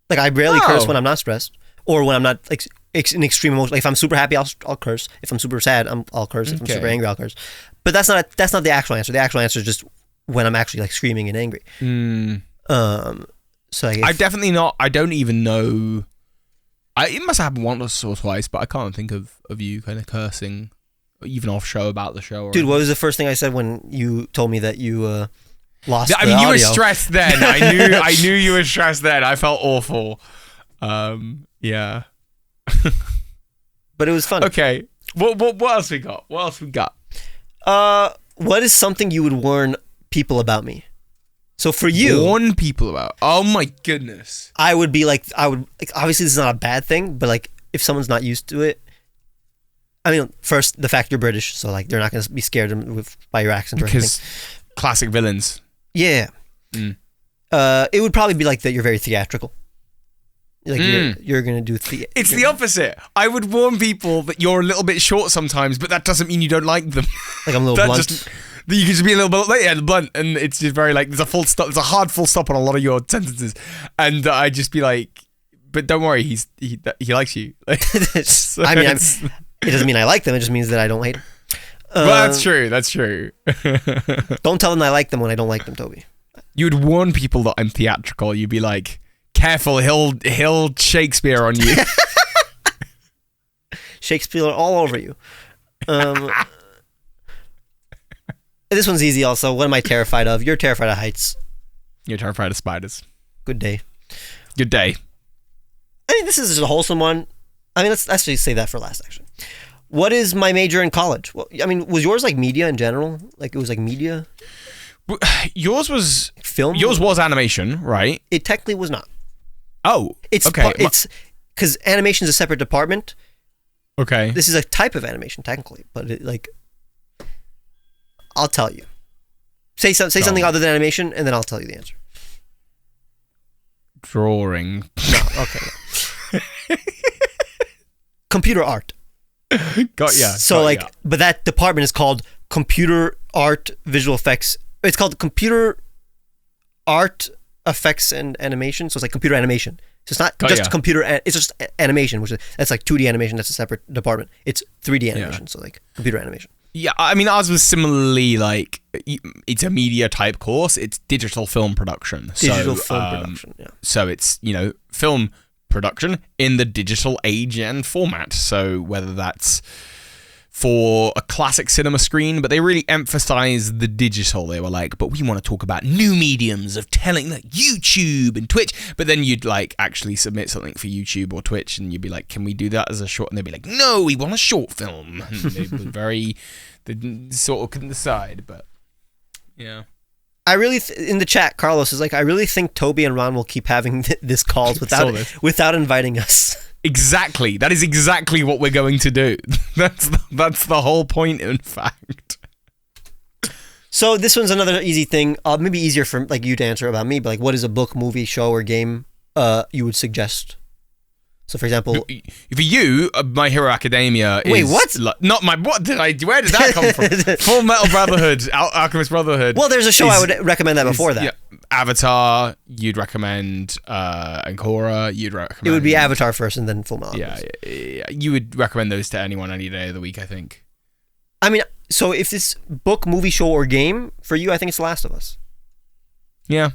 Like I rarely curse when I'm not stressed or when I'm not like in extreme emotion. Like if I'm super happy, I'll curse. If I'm super sad, I'll curse. If I'm super angry, I'll curse. But that's not the actual answer. The actual answer is just when I'm actually like screaming and angry. So like I definitely not. I don't even know. It must have happened once or twice, but I can't think of you kind of cursing, even off show about the show. Dude, what was the first thing I said when you told me that you lost? I mean, you were stressed then. I knew you were stressed then. I felt awful. Yeah. But it was fun. Okay. What else we got? What is something you would warn people about me? So for you, warn people about. Oh my goodness. I would obviously this is not a bad thing, but like if someone's not used to it, I mean, first the fact you're British, so like they're not going to be scared by your accent or anything. Because classic villains. Yeah. It would probably be like that. You're very theatrical. Like you're gonna do. It's the opposite. I would warn people that you're a little bit short sometimes, but that doesn't mean you don't like them. Like I'm a little blunt. You can just be a little bit blunt, and it's just very like there's a full stop. There's a hard full stop on a lot of your sentences, and I just be like, but don't worry, he likes you. So I mean, it doesn't mean I like them. It just means that I don't hate them. Well, that's true. That's true. Don't tell them I like them when I don't like them, Toby. You would warn people that I'm theatrical. You'd be like, careful, he'll Shakespeare on you. Shakespeare all over you. This one's easy also. What am I terrified of? You're terrified of heights. You're terrified of spiders. Good day. Good day. I mean, this is just a wholesome one. I mean, let's actually save that for last, actually. What is my major in college? Well, I mean, was yours like media in general? Like it was like media? Yours was... Film? Yours was animation, right? It technically was not. Oh, it's okay. It's because animation is a separate department. Okay. This is a type of animation, technically, but I'll tell you. Say something other than animation, and then I'll tell you the answer. Drawing. No, okay. No. Computer art. Got ya. But that department is called Computer Art Visual Effects. It's called Computer Art Effects and Animation. So it's like computer animation. So it's not just computer. It's just animation, that's like 2D animation. That's a separate department. It's 3D animation. So like computer animation. Yeah, I mean, ours was similarly like it's a media type course. It's digital film production. Digital film production. Yeah. So it's film production in the digital age and format. So whether that's for a classic cinema screen, but they really emphasize the digital. They were like, but we want to talk about new mediums of telling, like YouTube and Twitch. But then you'd like actually submit something for YouTube or Twitch, and you'd be like, can we do that as a short? And they'd be like, no, we want a short film. And they were they sort of couldn't decide, but yeah. I really, in the chat, Carlos is like, I really think Toby and Ron will keep having this calls without inviting us. Exactly. That is exactly what we're going to do. That's the whole point, in fact. So this one's another easy thing. Maybe easier for like you to answer about me, but like, what is a book, movie, show, or game you would suggest? So, for example, for you, My Hero Academia is... Wait, what? Not my... Where did that come from? Full Metal Brotherhood, Alchemist Brotherhood. Well, there's a show I would recommend that before that. Yeah, Avatar, you'd recommend Ancora, you'd recommend... It would be Avatar first and then Full Metal. Yeah, you would recommend those to anyone any day of the week, I think. I mean, so if this book, movie, show, or game, for you, I think it's The Last of Us. Yeah.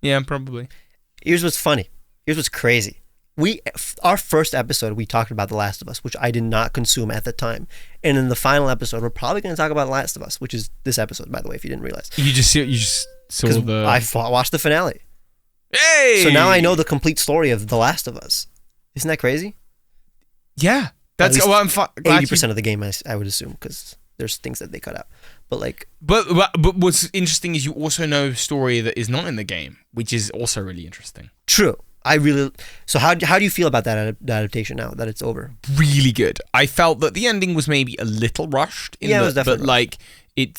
Yeah, probably. Here's what's funny. Here's what's crazy. Our first episode, we talked about The Last of Us, which I did not consume at the time. And in the final episode, we're probably going to talk about The Last of Us, which is this episode, by the way, if you didn't realize. You just saw the... I watched the finale. Hey! So now I know the complete story of The Last of Us. Isn't that crazy? Yeah. That's... Well, I'm 80% of the game, I would assume, because there's things that they cut out. But like... But what's interesting is you also know story that is not in the game, which is also really interesting. True. So how do you feel about that adaptation now that it's over? Really good. I felt that the ending was maybe a little rushed. It was definitely but like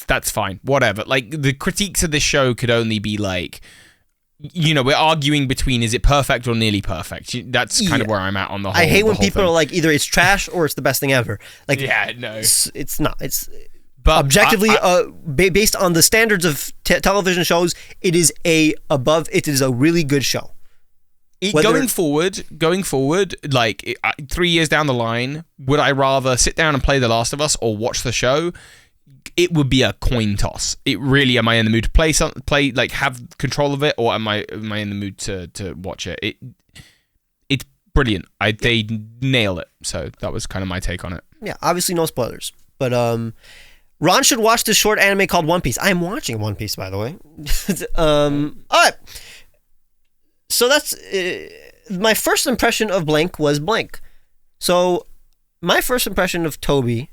that's fine. Whatever. Like the critiques of this show could only be like, we're arguing between is it perfect or nearly perfect. That's kind of where I'm at on the whole. I hate when people are like either it's trash or it's the best thing ever. Like no, it's not. It's objectively based on the standards of television shows. It is a really good show. Going forward, like 3 years down the line, would I rather sit down and play The Last of Us or watch the show? It would be a coin toss. It really, am I in the mood to play like have control of it, or am I in the mood to watch it? It's brilliant. They nailed it. So that was kind of my take on it. Yeah, obviously no spoilers, but Ron should watch this short anime called One Piece. I am watching One Piece, by the way. All right. So that's my first impression of blank was blank. So my first impression of Toby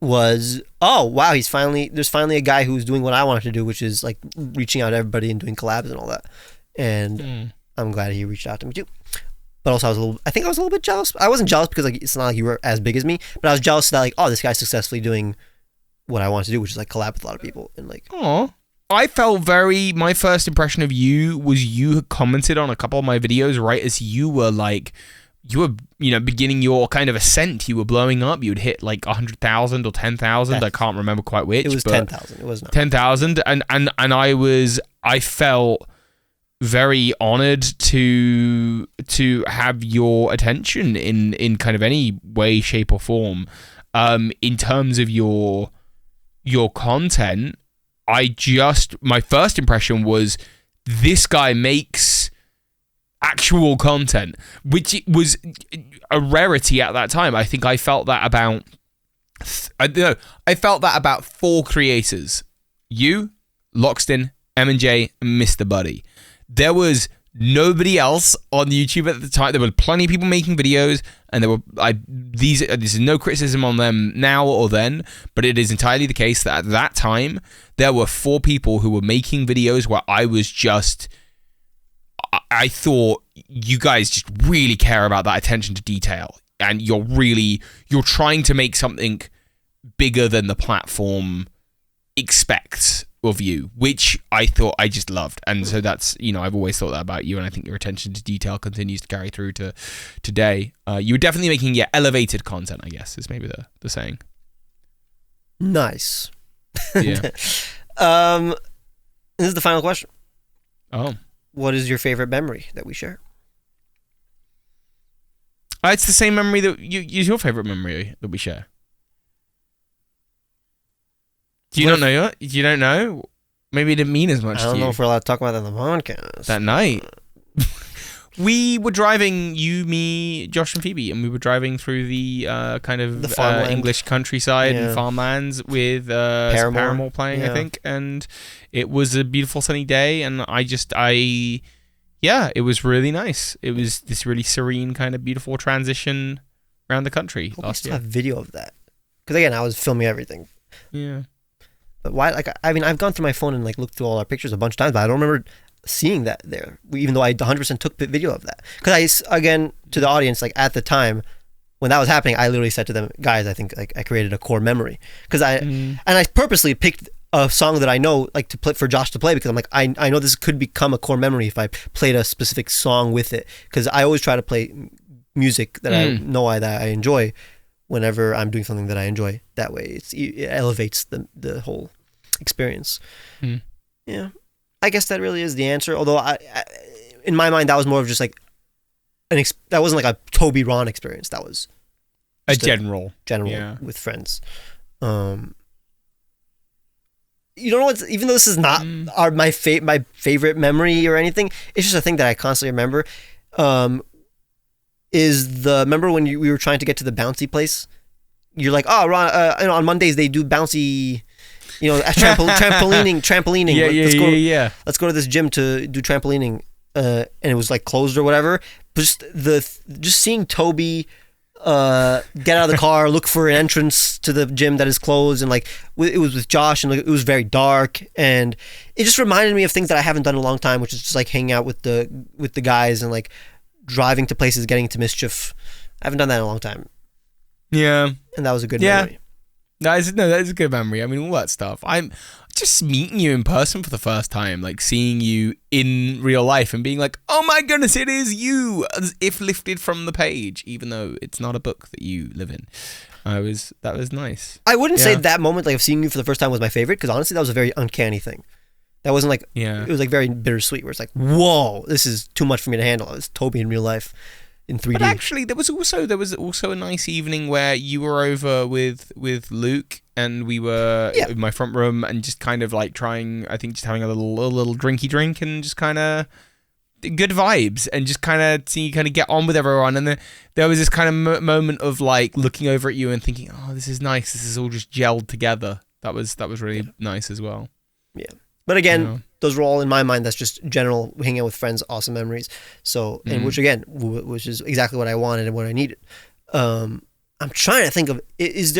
was, oh wow, there's finally a guy who's doing what I wanted to do, which is like reaching out to everybody and doing collabs and all that. And I'm glad he reached out to me too. But also I think I was a little bit jealous. I wasn't jealous because like it's not like you were as big as me, but I was jealous that like, oh, this guy's successfully doing what I wanted to do, which is like collab with a lot of people and like. Aww. I felt my first impression of you was you had commented on a couple of my videos right as you were beginning your kind of ascent. You were blowing up. You would hit like 100,000 or 10,000. I can't remember quite which. It was 10,000. It was not 10,000. And I felt very honored to have your attention in kind of any way, shape or form. In terms of your content, my first impression was this guy makes actual content, which was a rarity at that time. I think I felt that about four creators: you, Loxton, M&J, and Mr. Buddy. There was nobody else on YouTube at the time. There were plenty of people making videos, and this is no criticism on them now or then, but it is entirely the case that at that time there were four people who were making videos where I thought you guys just really care about that attention to detail, and you're trying to make something bigger than the platform expects of you, which I thought I just loved. And so that's, I've always thought that about you, and I think your attention to detail continues to carry through to today. You were definitely making elevated content, I guess, is maybe the saying. Nice. Yeah. This is the final question. Oh. What is your favorite memory that we share? It's the same memory that is your favorite memory that we share. Do you not know yet? You don't know? Maybe it didn't mean as much to you. I don't know if we're allowed to talk about that on the podcast. That night. We were driving, you, me, Josh, and Phoebe, and we were driving through the kind of English countryside and farmlands with Paramore playing, I think. And it was a beautiful sunny day, and it was really nice. It was this really serene, kind of beautiful transition around the country last year. I still have video of that. Because again, I was filming everything. Yeah. But why? I've gone through my phone and looked through all our pictures a bunch of times, but I don't remember seeing that there. Even though I 100% took video of that. Because again, to the audience, at the time when that was happening, I literally said to them, guys, I think I created a core memory. Because and I purposely picked a song that I know to play for Josh to play, because I'm I know this could become a core memory if I played a specific song with it. Because I always try to play music that I know that I enjoy whenever I'm doing something that I enjoy. That way it elevates the whole experience. Yeah, I guess that really is the answer, although I in my mind that was more of just that wasn't a Toby Ron experience. That was a general with friends. You know what, even though this is not my favorite memory or anything, it's just a thing that I constantly remember. Remember when we were trying to get to the bouncy place? You're like, oh, Ron, on Mondays they do bouncy, trampolining. Let's go to this gym to do trampolining, and it was closed or whatever. But just seeing Toby get out of the car, look for an entrance to the gym that is closed, and it was with Josh, and it was very dark, and it just reminded me of things that I haven't done in a long time, which is just hanging out with the guys and driving to places, getting into mischief. I haven't done that in a long time. Yeah. And that was a good memory. That is a good memory. I mean, all that stuff. I'm just meeting you in person for the first time, seeing you in real life and being oh my goodness, it is you, as if lifted from the page, even though it's not a book that you live in. That was nice. I wouldn't say that moment, of seeing you for the first time, was my favorite, because honestly, that was a very uncanny thing. That wasn't it was very bittersweet, where it's whoa, this is too much for me to handle. It was Toby in real life in 3D. But actually, there was also a nice evening where you were over with Luke, and we were in my front room and just kind of trying, I think, just having a little drinky drink and just kind of good vibes, and just kind of get on with everyone. And then there was this kind of moment of looking over at you and thinking, oh, this is nice. This is all just gelled together. That was really nice as well. Yeah. But again, those were all, in my mind, that's just general hanging out with friends, awesome memories. So, and which is exactly what I wanted and what I needed. I'm trying to think of,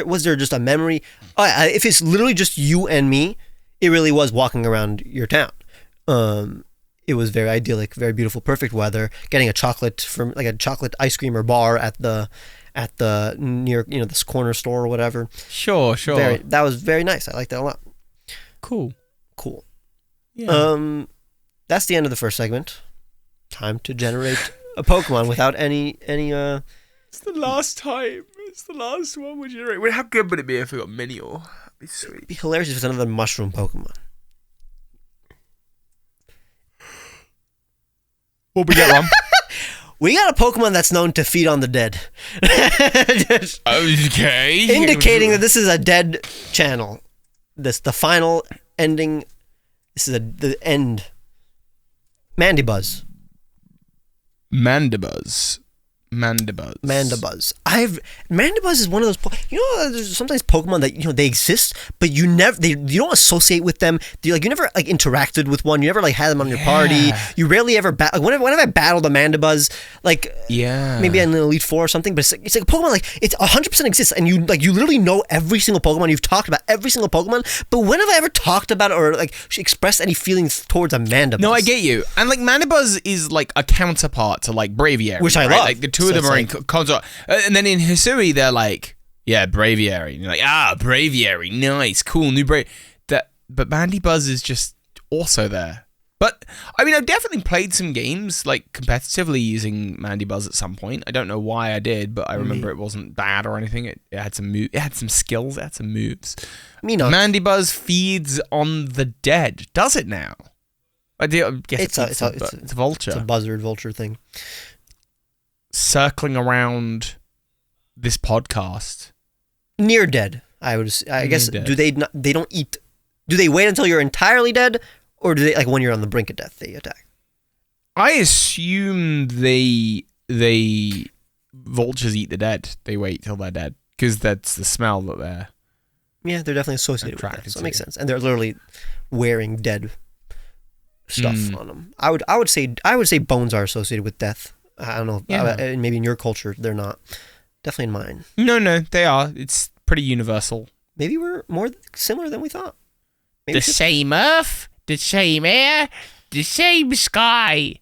was there just a memory? If it's literally just you and me, it really was walking around your town. It was very idyllic, very beautiful, perfect weather. Getting a chocolate from a chocolate ice cream or bar at the near this corner store or whatever. Sure. That was very nice. I liked that a lot. Cool. Yeah. That's the end of the first segment. Time to generate a Pokemon without any. It's the last time. It's the last one. Would you rate? How good would it be if we got Minior? That'd be sweet. It'd be hilarious if it's another mushroom Pokemon. What we get, Ron? We got a Pokemon that's known to feed on the dead. Okay. Indicating that this is a dead channel. The final ending. This is the end. Mandibuzz. Mandibuzz. Mandibuzz is one of those. There's sometimes Pokemon that they exist, but you don't associate with them. You never interacted with one. You never had them on your party. You rarely ever whenever I battled a Mandibuzz, maybe in an Elite Four or something. But it's like a Pokemon it's 100% exists, and you literally know every single Pokemon. You've talked about every single Pokemon, but when have I ever talked about it or expressed any feelings towards a Mandibuzz? No, I get you. And Mandibuzz is a counterpart to Braviary, which I love. The two of them are in console, and then in Hisui they're Braviary. And you're Braviary, nice, cool, new But Mandibuzz is just also there. But I've definitely played some games competitively using Mandibuzz at some point. I don't know why I did, but I remember it wasn't bad or anything. It had some it had some skills, it had some moves. Me not. Mandibuzz feeds on the dead. Does it now? I guess it's a vulture. It's a buzzard vulture thing. Circling around this podcast. Near dead, I guess. Dead. Do they not? They don't eat. Do they wait until you're entirely dead, or do they when you're on the brink of death they attack? I assume they vultures eat the dead. They wait till they're dead because that's the smell that they're. Yeah, they're definitely associated with that, so it makes sense. And they're literally wearing dead stuff on them. I would say bones are associated with death. I don't know. Yeah. Maybe in your culture they're not. Definitely in mine. No, they are. It's pretty universal. Maybe we're more similar than we thought. Maybe same earth, the same air, the same sky.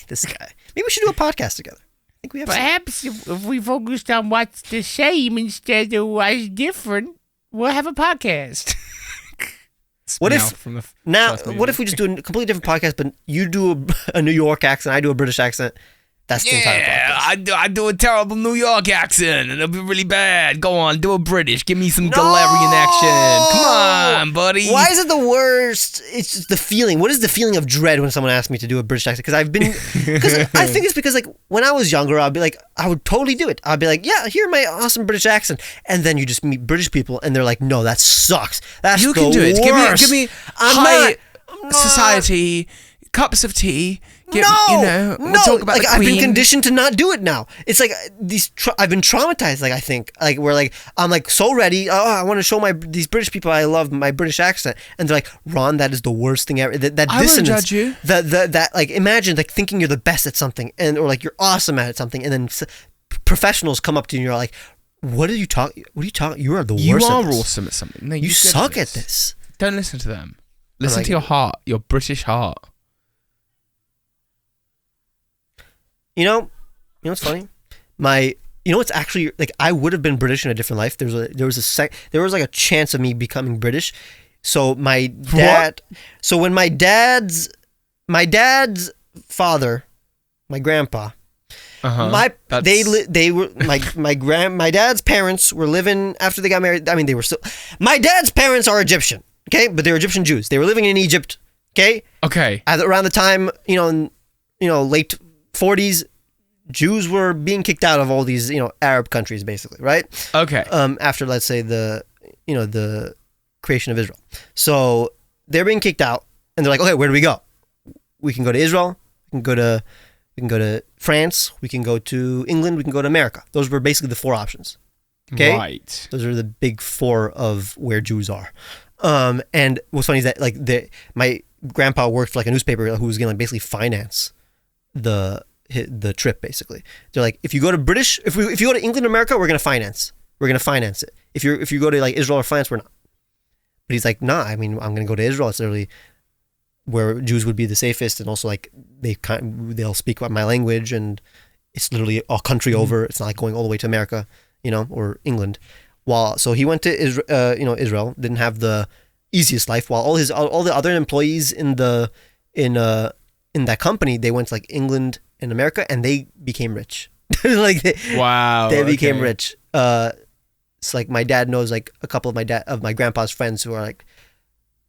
This guy. Maybe we should do a podcast together. I think we have. Perhaps if we focused on what's the same instead of what's different, we'll have a podcast. What if we just do a completely different podcast, but you do a New York accent, I do a British accent? That's the entire podcast. I do a terrible New York accent, and it'll be really bad. Go on, do a British. Give me some Galarian action. Come on, buddy. Why is it the worst? It's just the feeling. What is the feeling of dread when someone asks me to do a British accent? Because I think it's because when I was younger, I'd be I would totally do it. I'd be hear my awesome British accent, and then you just meet British people, and they're like, no, that sucks. That's you the can do worst. It. Give me high society. Cups of tea. We'll talk about I've been conditioned to not do it now. It's I've been traumatized. I think where I'm so ready. Oh, I want to show these British people I love my British accent, and they're like, Ron, that is the worst thing ever. That I dissonance. I won't judge you. That imagine thinking you're the best at something, or you're awesome at something, and then professionals come up to you and you're like, what are you talking? You are the worst. You are awesome at something. No, you suck at this. Don't listen to them. Listen to your heart, your British heart. You know what's funny? It's actually I would have been British in a different life. There was a chance of me becoming British. So my dad. What? So when my dad's father, my grandpa, my dad's parents were living after they got married. I mean, they were still. My dad's parents are Egyptian, okay, but they were Egyptian Jews. They were living in Egypt, okay. Okay. Around the time, late 40s, Jews were being kicked out of all these, Arab countries, basically, right? Okay. After, let's say, the creation of Israel. So they're being kicked out, and they're like, okay, where do we go? We can go to Israel. We can go to France. We can go to England. We can go to America. Those were basically the four options. Okay. Right. Those are the big four of where Jews are. And what's funny is that my grandpa worked for a newspaper who was going to basically finance the trip. Basically, they're like, if you go to England or America, we're going to finance it. If you go to Israel or France, we're not. But he's like, nah, I mean, I'm going to go to Israel. It's literally where Jews would be the safest, and also they'll speak my language, and it's literally a country over. It's not like going all the way to America, or England. So he went to Israel, didn't have the easiest life, while all the other employees in that company, they went to like England and America, and they became rich. Like they became rich. It's like my dad knows like a couple of my grandpa's friends who are like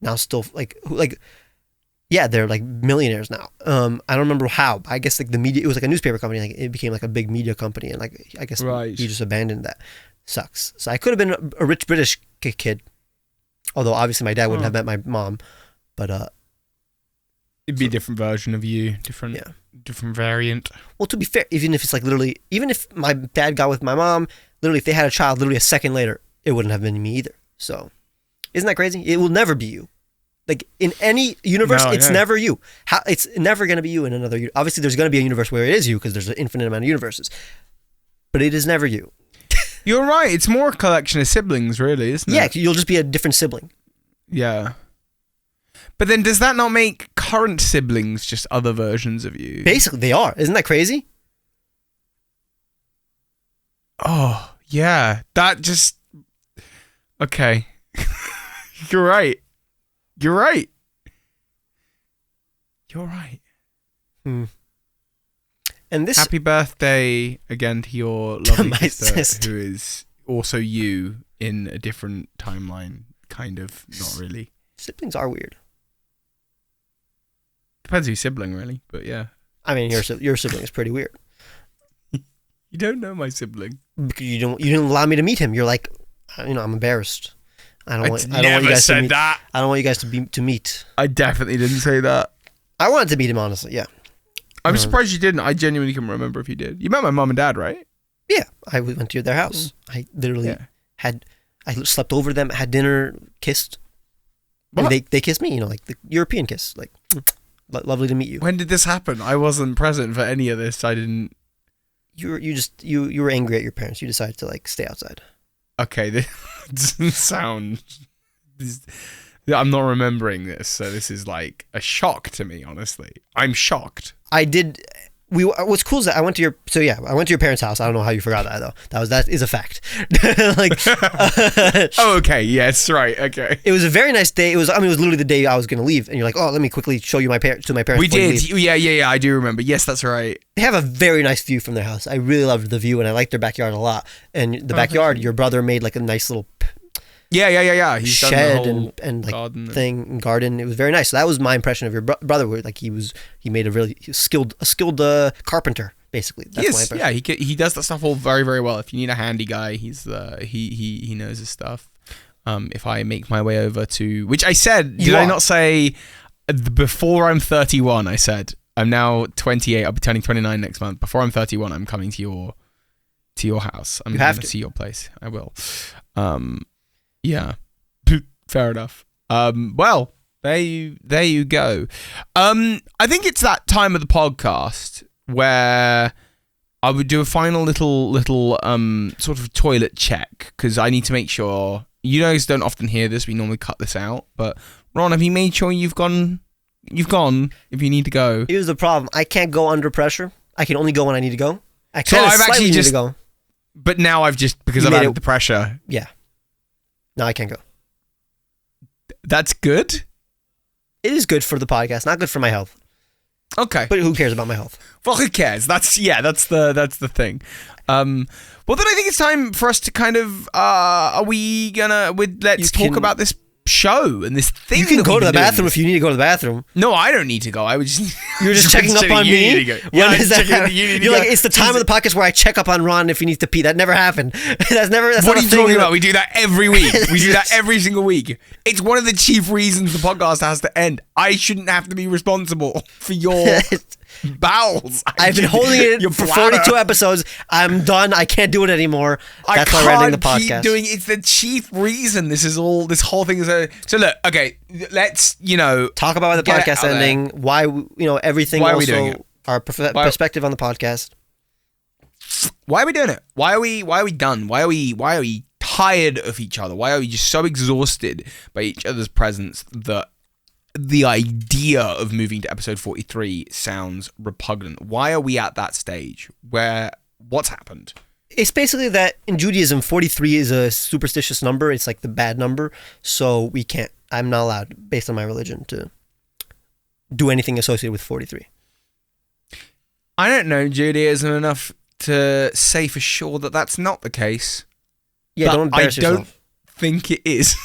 now still they're like millionaires now. I don't remember how. I guess like the media, it was like a newspaper company, like it became like a big media company, and like I guess he just abandoned that. Sucks. So I could have been a rich British kid, although obviously my dad wouldn't have met my mom, but it'd be a different version of you, different variant. Well, to be fair, even if my dad got with my mom, literally if they had a child, literally a second later, it wouldn't have been me either. So, isn't that crazy? It will never be you. Like in any universe, it's never you. It's never going to be you in another. Obviously, there's going to be a universe where it is you because there's an infinite amount of universes, but it is never you. You're right. It's more a collection of siblings, really, isn't it? Yeah, you'll just be a different sibling. Yeah. But then does that not make current siblings just other versions of you? Basically, they are. Isn't that crazy? Oh, yeah. That just... Okay. You're right. You're right. You're right. And this... Happy birthday again to your lovely sister, who is also you in a different timeline. Kind of. Not really. Siblings are weird. Depends who's sibling, really. But yeah. I mean, your sibling is pretty weird. You don't know my sibling. Because you didn't allow me to meet him. You're like, I'm embarrassed. I don't want you guys to meet. That. I don't want you guys to meet. I definitely didn't say that. I wanted to meet him, honestly. Yeah. I'm surprised you didn't. I genuinely can't remember if you did. You met my mom and dad, right? Yeah, I went to their house. I literally I slept over them, had dinner, kissed. They kissed me, like the European kiss. Like, lovely to meet you. When did this happen? I wasn't present for any of this. I didn't. You were angry at your parents. You decided to like stay outside. Okay, this doesn't sound. I'm not remembering this, so this is like a shock to me. Honestly, I'm shocked. I did. What's cool is that I went to your parents' house. I don't know how you forgot that though. That is a fact. Oh, okay. Yes, right. Okay. It was a very nice day. It was literally the day I was going to leave, and you're like, oh, let me quickly show you my parents. We did. Yeah. I do remember. Yes, that's right. They have a very nice view from their house. I really loved the view, and I liked their backyard a lot. And the backyard, your brother made like a nice little. Yeah. He's shed done the whole and like garden garden. It was very nice. So that was my impression of your brother. Where like he made a really skilled carpenter. Basically, that's my impression. Yeah, he does that stuff all very, very well. If you need a handy guy, he knows his stuff. If I make my way over to which I said, did I not say before I'm 31? I said I'm now 28. I'll be turning 29 next month. Before I'm 31, I'm coming to your house. I'm going to see your place. I will. Yeah, fair enough. Well, there you go. I think it's that time of the podcast where I would do a final little sort of toilet check because I need to make sure you guys don't often hear this. We normally cut this out, but Ron, have you made sure you've gone? You've gone if you need to go. Here's the problem: I can't go under pressure. I can only go when I need to go. I so I've actually just go. But now I've just because I've added the pressure. Yeah. No, I can't go. That's good? It is good for the podcast, not good for my health. Okay. But who cares about my health? Well, who cares? That's the thing. Well, then I think it's time for us to kind of, let's talk about this show and this thing. You can go to the bathroom if you need to go to the bathroom. No, I don't need to go. I would just... You're just checking up on me? Yeah, you're like, it's the time of the podcast where I check up on Ron if he needs to pee. That never happened. That's what are you talking about? We do that every week. We do that every single week. It's one of the chief reasons the podcast has to end. I shouldn't have to be responsible for your... bowels. I've been holding it for 42 episodes. I'm done. I can't do it anymore. That's why we're ending the podcast. It's the chief reason this whole thing is so look, okay, let's, talk about why the podcast ending, why, everything why also, are we doing it? Our perspective on the podcast. Why are we doing it? Why are we done? Why are we tired of each other? Why are we just so exhausted by each other's presence that the idea of moving to episode 43 sounds repugnant? Why are we at that stage? What's happened? It's basically that in Judaism, 43 is a superstitious number. It's like the bad number. So we can't I'm not allowed, based on my religion, to do anything associated with 43. I don't know Judaism enough to say for sure that that's not the case. Yeah, but don't embarrass yourself. I don't think it is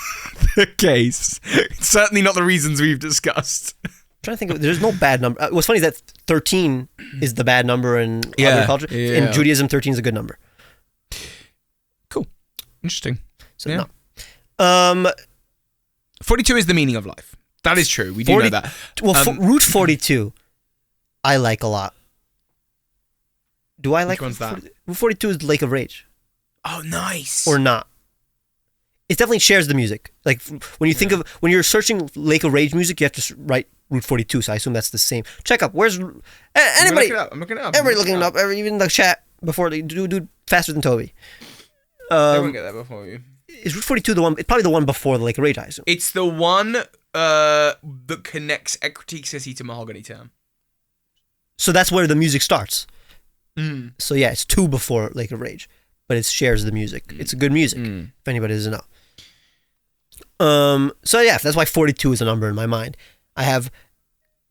the case. It's certainly not the reasons we've discussed. I'm trying to think of, there's no bad number. What's funny is that 13 is the bad number in other culture. Yeah. In Judaism, 13 is a good number. Cool. Interesting. So no. 42 is the meaning of life. That is true. We do know that. Well, Route 42, I like a lot. Do I like? Which one's that? Route 42 is Lake of Rage. Oh, nice. Or not. It definitely shares the music. Like when you think of when you're searching Lake of Rage music, you have to write Route 42. So I assume that's the same. Check up. Where's anybody? I'm looking it up. Everybody looking it up. Even the chat before they do faster than Toby. I won't get that before you. Is Route 42 the one? It's probably the one before the Lake of Rage, I assume. It's the one that connects Equity City to Mahogany Town. So that's where the music starts. Mm. So yeah, it's 2 before Lake of Rage, but it shares the music. It's a good music, if anybody doesn't know. So yeah, that's why 42 is a number in my mind. I have.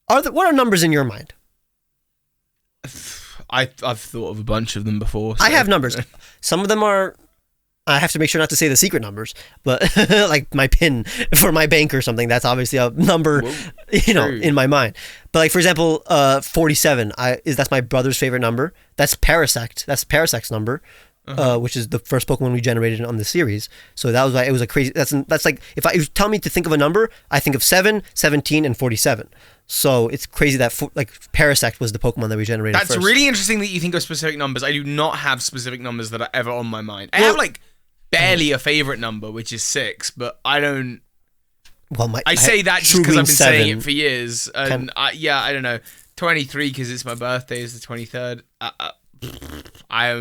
What are numbers in your mind? I've thought of a bunch of them before. So. I have numbers. Some of them are. I have to make sure not to say the secret numbers, but like my PIN for my bank or something. That's obviously a number, in my mind. But like for example, 47. That's my brother's favorite number. That's Parasect. That's Parasect's number, which is the first Pokemon we generated on the series. So that was why it was a crazy. That's like if you tell me to think of a number, I think of 7, 17, and 47. So it's crazy that Parasect was the Pokemon that we generated. That's first. really interesting that you think of specific numbers. I do not have specific numbers that are ever on my mind. I have like barely a favorite number, which is 6, but I don't. Well, I say that just because I've been saying it for years, and I don't know. 23 because it's my birthday is the 23rd. I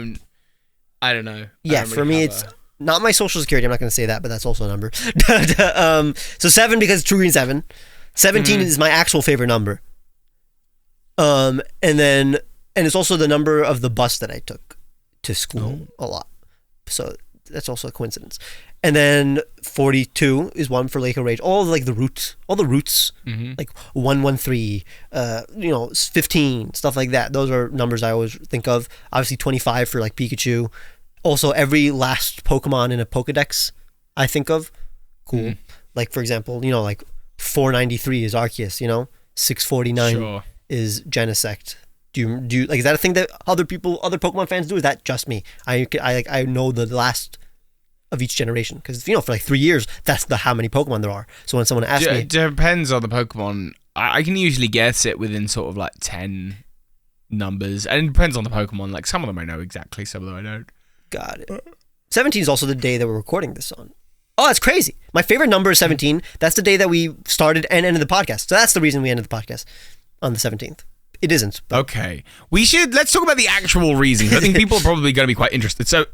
don't know. Yeah, for me it's not my social security. I'm not going to say that, but that's also a number. So 7 because True Green 7. 17 is my actual favorite number. And it's also the number of the bus that I took to school a lot. So that's also a coincidence. And then 42 is one for Lake of Rage. All the roots, like 113, 15, stuff like that. Those are numbers I always think of. Obviously 25 for like Pikachu. Also every last Pokemon in a Pokedex I think of. Cool. Like for example, like 493 is Arceus, 649 is Genesect. Do you like, is that a thing that other Pokemon fans do? Is that just me? I know the last of each generation because for like 3 years that's how many Pokemon there are. So when someone asks me, it depends on the Pokemon. I can usually guess it within sort of like 10 numbers, and it depends on the Pokemon. Like some of them I know exactly, some of them I don't. Got it. 17 is also the day that we're recording this on. Oh, that's crazy. My favorite number is 17. That's the day that we started and ended the podcast. So that's the reason we ended the podcast on the 17th. It isn't. Okay. Let's talk about the actual reasons. I think people are probably going to be quite interested. So,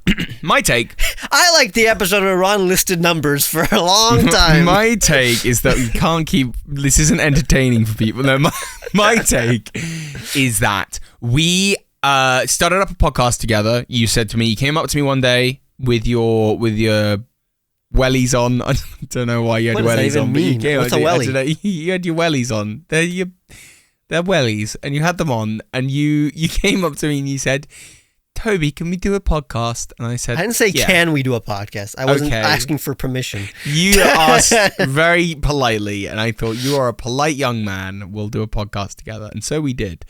my take. I like the episode where Ron listed numbers for a long time. My take is that we can't keep, this isn't entertaining for people. No, my take is that we started up a podcast together. You said to me, you came up to me one day with your wellies on. I don't know why you had wellies on. Mean? What's a welly? You had your wellies on. They're wellies, and you had them on, and you came up to me and you said, Toby, can we do a podcast? And I said, I didn't say, can we do a podcast? I wasn't asking for permission. You asked very politely, and I thought, you are a polite young man. We'll do a podcast together. And so we did.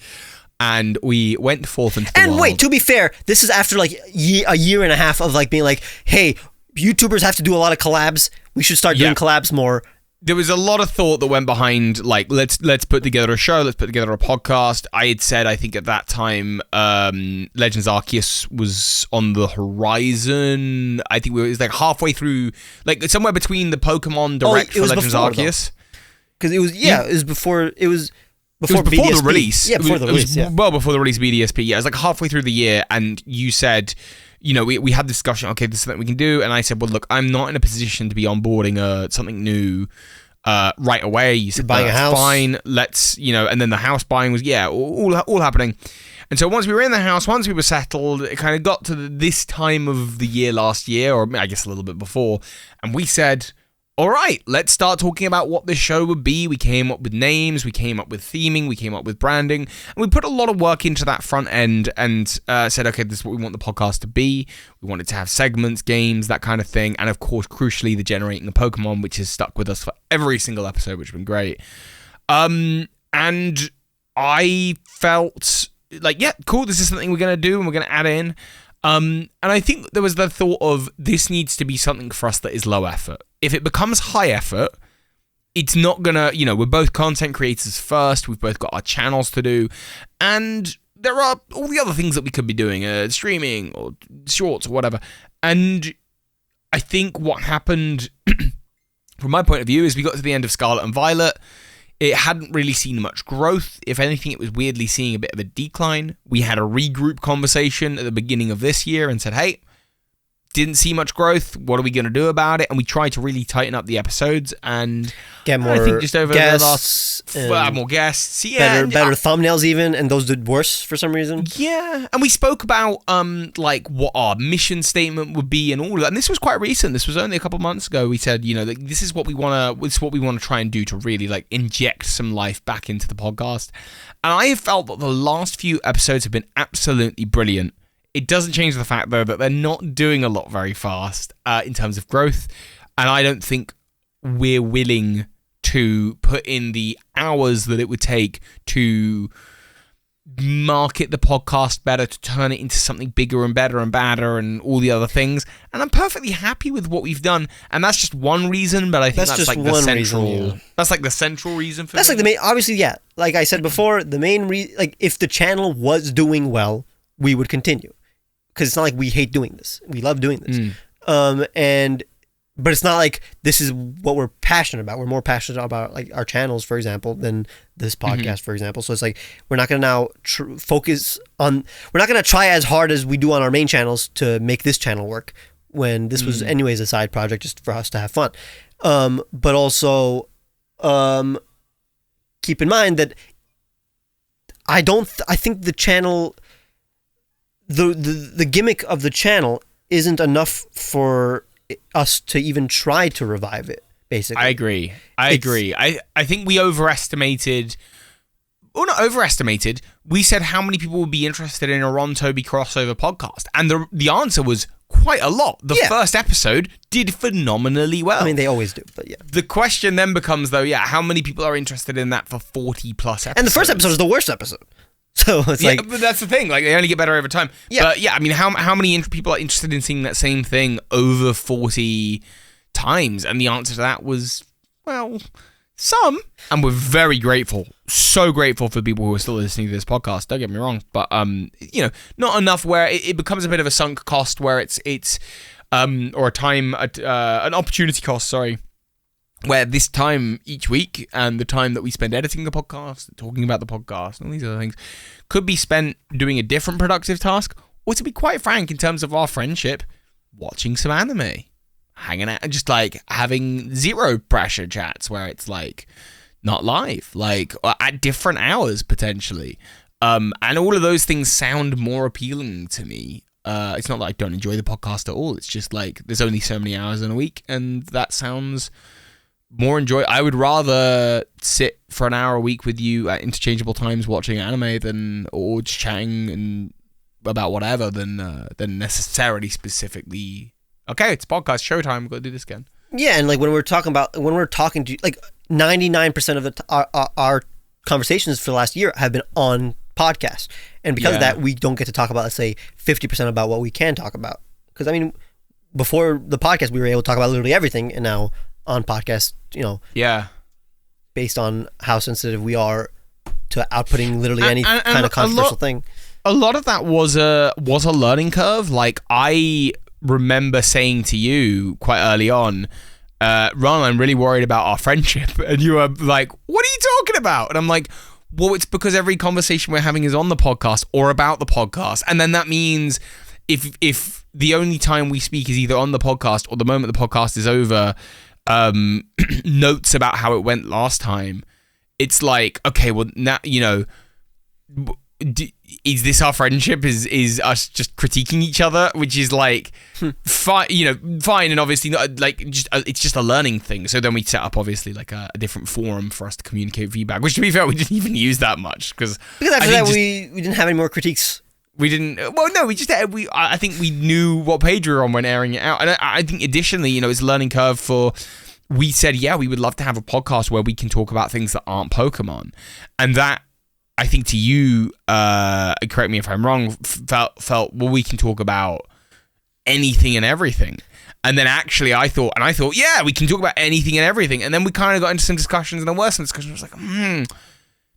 And we went forth into the world. And wait, to be fair, this is after like a year and a half of like being like, hey, YouTubers have to do a lot of collabs. We should start doing collabs more. There was a lot of thought that went behind, like, let's put together a show, let's put together a podcast. I had said, I think at that time, Legends Arceus was on the horizon. I think it was like halfway through, like somewhere between the Pokemon Direct for Legends Arceus. Because it was, it was before before BDSP. The release. Yeah, before the release. Well, before the release of BDSP. Yeah, it was like halfway through the year, and you said, we had this discussion, okay, this is something we can do, and I said, well, look, I'm not in a position to be onboarding something new right away. You said, buying a house. Fine, let's, and then the house buying was, all happening. And so once we were in the house, once we were settled, it kind of got to this time of the year last year, or I guess a little bit before, and we said, all right, let's start talking about what this show would be. We came up with names, we came up with theming, we came up with branding, and we put a lot of work into that front end and said, okay, this is what we want the podcast to be. We want it to have segments, games, that kind of thing, and of course, crucially, the generating a Pokemon, which has stuck with us for every single episode, which has been great. And I felt like, yeah, cool, this is something we're going to do and we're going to add in. And I think there was the thought of this needs to be something for us that is low effort. If it becomes high effort, it's not gonna, we're both content creators first. We've both got our channels to do. And there are all the other things that we could be doing, streaming or shorts or whatever. And I think what happened from my point of view is we got to the end of Scarlet and Violet. It hadn't really seen much growth. If anything, it was weirdly seeing a bit of a decline. We had a regroup conversation at the beginning of this year and said, hey, didn't see much growth. What are we going to do about it? And we tried to really tighten up the episodes and get more, I think just over guests, the last more guests. Yeah, better thumbnails even, and those did worse for some reason. Yeah, and we spoke about like what our mission statement would be and all of that. And this was quite recent. This was only a couple months ago. We said, like, this is what we want to try and do to really like inject some life back into the podcast. And I have felt that the last few episodes have been absolutely brilliant. It doesn't change the fact, though, that they're not doing a lot very fast in terms of growth. And I don't think we're willing to put in the hours that it would take to market the podcast better, to turn it into something bigger and better and badder and all the other things. And I'm perfectly happy with what we've done. And that's just one reason, but I think that's like the central reason, yeah. That's like the central reason for that's me. Like the main, obviously, yeah. Like I said before, the main reason, like if the channel was doing well, we would continue. Because it's not like we hate doing this. We love doing this. But it's not like this is what we're passionate about. We're more passionate about like our channels, for example, than this podcast, for example. So it's like we're not going to now focus on... We're not going to try as hard as we do on our main channels to make this channel work when this was anyways a side project just for us to have fun. But also keep in mind that I think the channel... The gimmick of the channel isn't enough for us to even try to revive it, basically. I agree. I think we overestimated... Well, not overestimated. We said how many people would be interested in a Ron Toby crossover podcast. And the answer was quite a lot. The first episode did phenomenally well. I mean, they always do, but yeah. The question then becomes, though, how many people are interested in that for 40 plus episodes? And the first episode is the worst episode. So it's but that's the thing. Like, they only get better over time. Yeah. But yeah, I mean, how many people are interested in seeing that same thing over 40 times? And the answer to that was, well, some. And we're very grateful. So grateful for people who are still listening to this podcast. Don't get me wrong. But, not enough where it becomes a bit of a sunk cost where it's or an opportunity cost, sorry. Where this time each week and the time that we spend editing the podcast, talking about the podcast, and all these other things could be spent doing a different productive task, or to be quite frank, in terms of our friendship, watching some anime, hanging out, and just like having zero pressure chats where it's like not live, like at different hours potentially. And all of those things sound more appealing to me. It's not that I don't enjoy the podcast at all. It's just like there's only so many hours in a week, and that sounds more I would rather sit for an hour a week with you at interchangeable times watching anime or just chatting and about whatever than necessarily specifically, okay, it's podcast showtime, we've got to do this again. Yeah, and like when we're talking to like 99% of our conversations for the last year have been on podcast, and because of that, we don't get to talk about, let's say, 50% about what we can talk about. Because I mean, before the podcast, we were able to talk about literally everything, and now on podcast, based on how sensitive we are to outputting literally any kind of controversial thing. A lot of that was a learning curve. Like, I remember saying to you quite early on, Ron, I'm really worried about our friendship. And you were like, what are you talking about? And I'm like, well, it's because every conversation we're having is on the podcast or about the podcast. And then that means if the only time we speak is either on the podcast or the moment the podcast is over, notes about how it went last time, it's like, okay, well, now, is this our friendship? Is us just critiquing each other, which is like fine, and obviously not like it's just a learning thing. So then we set up obviously like a different forum for us to communicate feedback, which to be fair, we didn't even use that much because after that we didn't have any more critiques. We didn't. Well, no, we just I think we knew what page we were on when airing it out, and I think additionally, it's a learning curve for. We said, yeah, we would love to have a podcast where we can talk about things that aren't Pokemon, and that. I think to you, correct me if I'm wrong, felt, well, we can talk about anything and everything. And then actually I thought, yeah, we can talk about anything and everything. And then we kind of got into some discussions, and there were some discussions. I was like,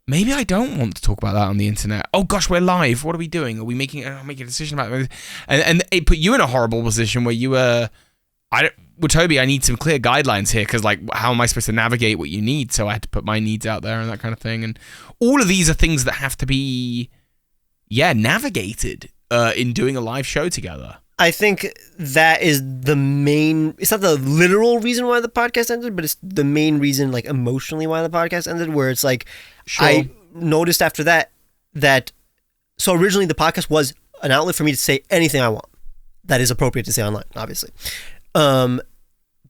maybe I don't want to talk about that on the internet. Oh gosh, we're live. What are we doing? Are we making a decision about it? And it put you in a horrible position where you were, Toby, I need some clear guidelines here because, like, how am I supposed to navigate what you need? So I had to put my needs out there and that kind of thing. And all of these are things that have to be, navigated in doing a live show together. I think that is the main. It's not the literal reason why the podcast ended, but it's the main reason, like, emotionally why the podcast ended. Where it's like, sure. I noticed after that so originally the podcast was an outlet for me to say anything I want that is appropriate to say online, obviously.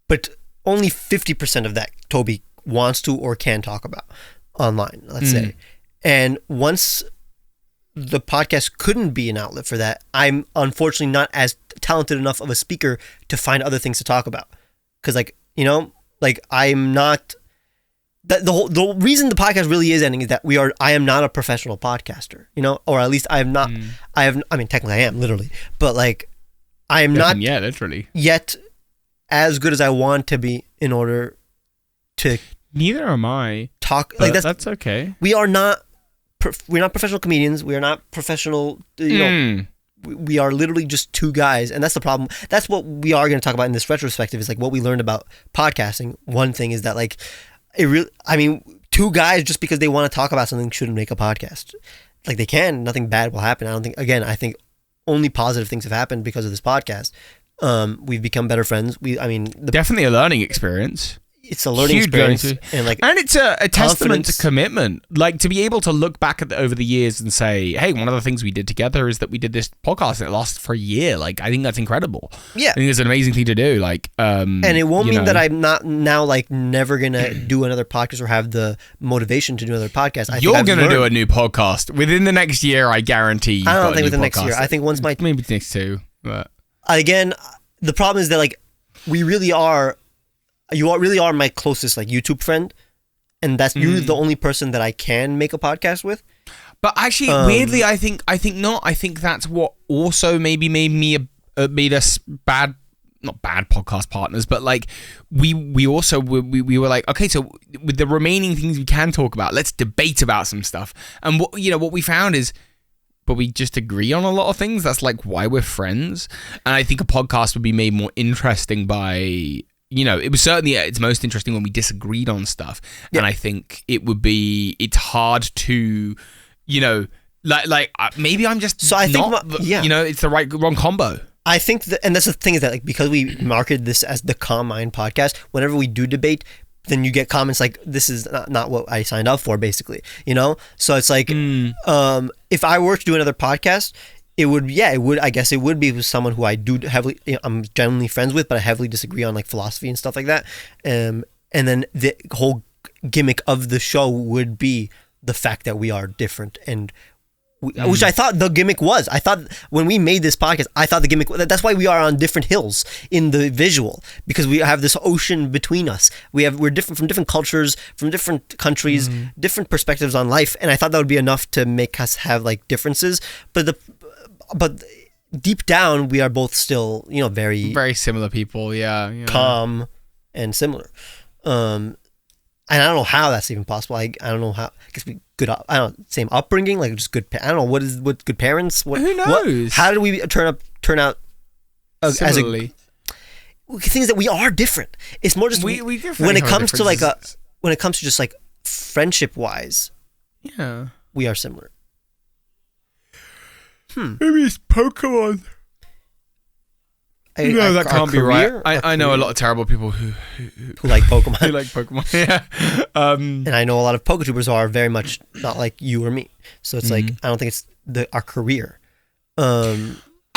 But only 50% of that Toby wants to or can talk about online, let's say. And once the podcast couldn't be an outlet for that, I'm unfortunately not as talented enough of a speaker to find other things to talk about. Because, I'm not... The reason the podcast really is ending is that I am not a professional podcaster, or at least I am not... technically I am, literally. But, I am not... Yeah, literally. Yet... as good as I want to be in order to... Neither am I. Talk like that's okay. We're not professional comedians. We are not professional. We are literally just two guys, and that's the problem. That's what we are going to talk about in this retrospective. Is like what we learned about podcasting. One thing is that two guys just because they want to talk about something shouldn't make a podcast. Like they can, nothing bad will happen. I think only positive things have happened because of this podcast. We've become better friends. Definitely a learning experience. It's a learning experience, and it's a testament to commitment. Like to be able to look back at over the years and say, "Hey, one of the things we did together is that we did this podcast and it lasted for a year." Like I think that's incredible. Yeah, I think it's an amazing thing to do. And it won't mean that I'm not now never gonna do another podcast or have the motivation to do another podcast. You're gonna do a new podcast within the next year. I guarantee. I don't think within the next year. I think once maybe next two, but. Again, the problem is that we really are. You really are my closest YouTube friend, and that's you're the only person that I can make a podcast with. But actually, weirdly, I think not. I think that's what also maybe made us not bad podcast partners, but we were like, okay, so with the remaining things we can talk about, let's debate about some stuff. And what we found is. But we just agree on a lot of things. That's why we're friends. And I think a podcast would be made more interesting by, it was certainly it's most interesting when we disagreed on stuff. Yeah. And I think it's hard to, maybe I'm just so I think it's the wrong combo. I think and that's the thing is that because we marketed this as the Calm Mind podcast, whenever we do debate, then you get comments like, this is not what I signed up for, basically, So it's if I were to do another podcast, it would be with someone who I do heavily, I'm genuinely friends with, but I heavily disagree on philosophy and stuff like that. And then the whole gimmick of the show would be the fact that we are different and which I thought the gimmick was. I thought when we made this podcast, I thought the gimmick, that's why we are on different hills in the visual, because we have this ocean between us. We're different from different cultures, from different countries, different perspectives on life. And I thought that would be enough to make us have deferences. But deep down, we are both still, very, very similar people. Yeah. Calm and similar. And I don't know how that's even possible. I don't know how. I guess we same upbringing, just good. I don't know what good parents. Who knows? How do we turn out similarly? The thing is that we are different. It's more just we when it comes to when it comes to just friendship wise. Yeah, we are similar. Maybe it's Pokemon. No, that can't be right. I know a lot of terrible people who like Pokemon. who like Pokemon. Yeah. And I know a lot of Poketubers who are very much not like you or me. So it's like, I don't think it's our career. I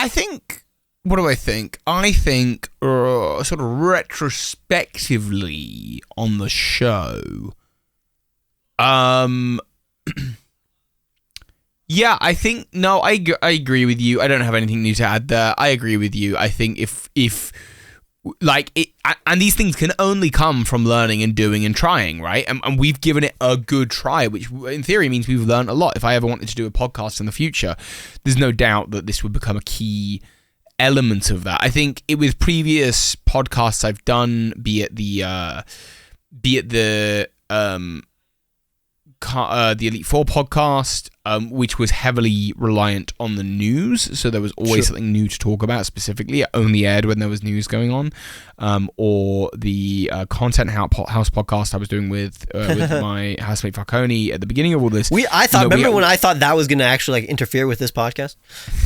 think, what do I think? I think sort of retrospectively on the show, yeah, I think, no, I agree with you. I don't have anything new to add there. I agree with you. I think if like it, and these things can only come from learning and doing and trying, right? And we've given it a good try, which in theory means we've learned a lot. If I ever wanted to do a podcast in the future, there's no doubt that this would become a key element of that. I think it with previous podcasts I've done, be it the Elite Four podcast, which was heavily reliant on the news, so there was always something new to talk about. Specifically, it only aired when there was news going on, or the Content House podcast I was doing with my housemate Falcone at the beginning of all this. I thought when I thought that was going to actually like interfere with this podcast.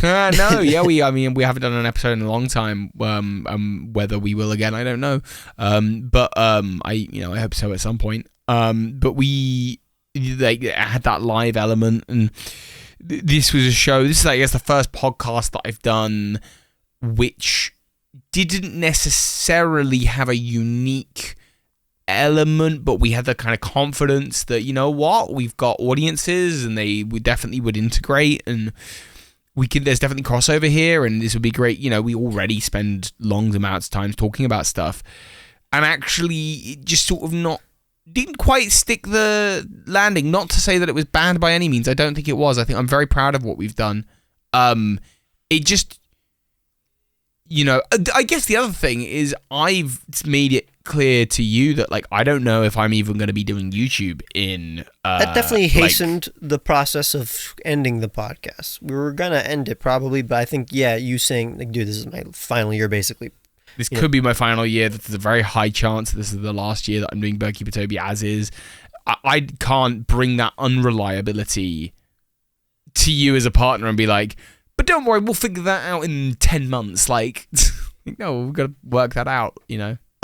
No, yeah, we haven't done an episode in a long time. Whether we will again, I don't know. But I hope so at some point. But we. Like, it had that live element, and this was a show. This is, I guess, the first podcast that I've done which didn't necessarily have a unique element, but we had the kind of confidence that, you know what, we've got audiences and we definitely would integrate, and there's definitely crossover here, and this would be great. You know, we already spend long amounts of time talking about stuff, and actually it just sort of didn't quite stick the landing. Not to say that it was bad by any means. I don't think it was. I think I'm very proud of what we've done. It just, I guess the other thing is I've made it clear to you that, like, I don't know if I'm even going to be doing YouTube in... that definitely hastened the process of ending the podcast. We were going to end it probably, but I think, you saying, like, dude, this is my final year, basically. This could be my final year. There's a very high chance this is the last year that I'm doing Birdkeepertoby as is. I can't bring that unreliability to you as a partner and be like, but don't worry, we'll figure that out in 10 months. Like, no, we've got to work that out,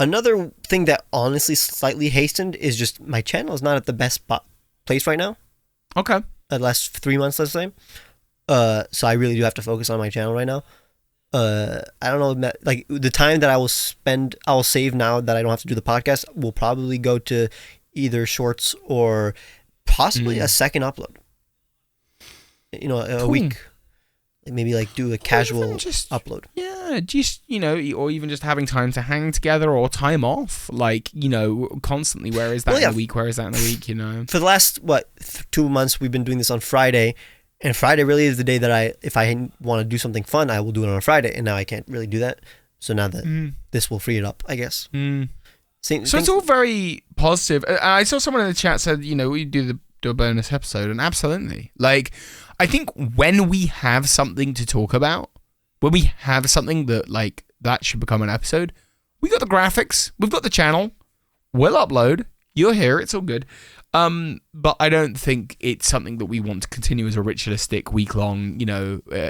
Another thing that honestly slightly hastened is just my channel is not at the best place right now. Okay. The last 3 months, let's say. So I really do have to focus on my channel right now. I don't know, like the time that I'll save now that I don't have to do the podcast will probably go to either shorts or possibly a second upload. A week. Maybe like do a casual upload. Yeah, just, or even just having time to hang together or time off, like, constantly. Where is that in a week? Where is that in a week, For the last, 2 months, we've been doing this on Friday. And Friday really is the day that if I want to do something fun, I will do it on a Friday. And now I can't really do that. So now that this will free it up, I guess. So it's all very positive. I saw someone in the chat said, we do a bonus episode. And absolutely. Like, I think when we have something to talk about, when we have something that, like, that should become an episode, we got the graphics. We've got the channel. We'll upload. You'll hear it. It's all good. But I don't think it's something that we want to continue as a ritualistic week-long,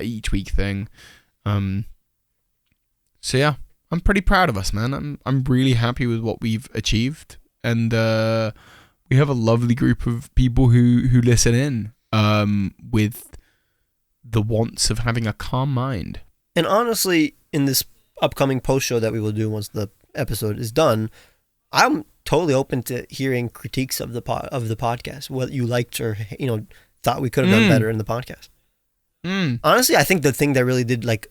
each week thing. So yeah, I'm pretty proud of us, man. I'm really happy with what we've achieved, and we have a lovely group of people who listen in, with the wants of having a calm mind. And honestly, in this upcoming post show that we will do once the episode is done, I'm totally open to hearing critiques of the podcast, what you liked or thought we could have done better in the podcast. Honestly, I think the thing that really did, like,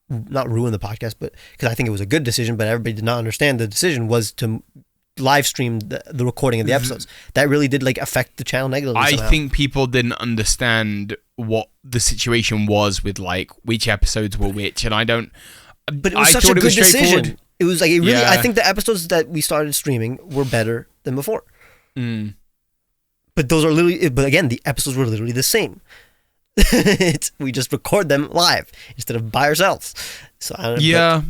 not ruin the podcast, but because I think it was a good decision, but everybody did not understand the decision, was to live stream the recording of the episodes. That really did, like, affect the channel negatively somehow. I think people didn't understand what the situation was with, like, which episodes were which, and I don't. But it was such a good decision. It was like, I think the episodes that we started streaming were better than before. But again, the episodes were literally the same. We just record them live instead of by ourselves. So I don't know. Yeah.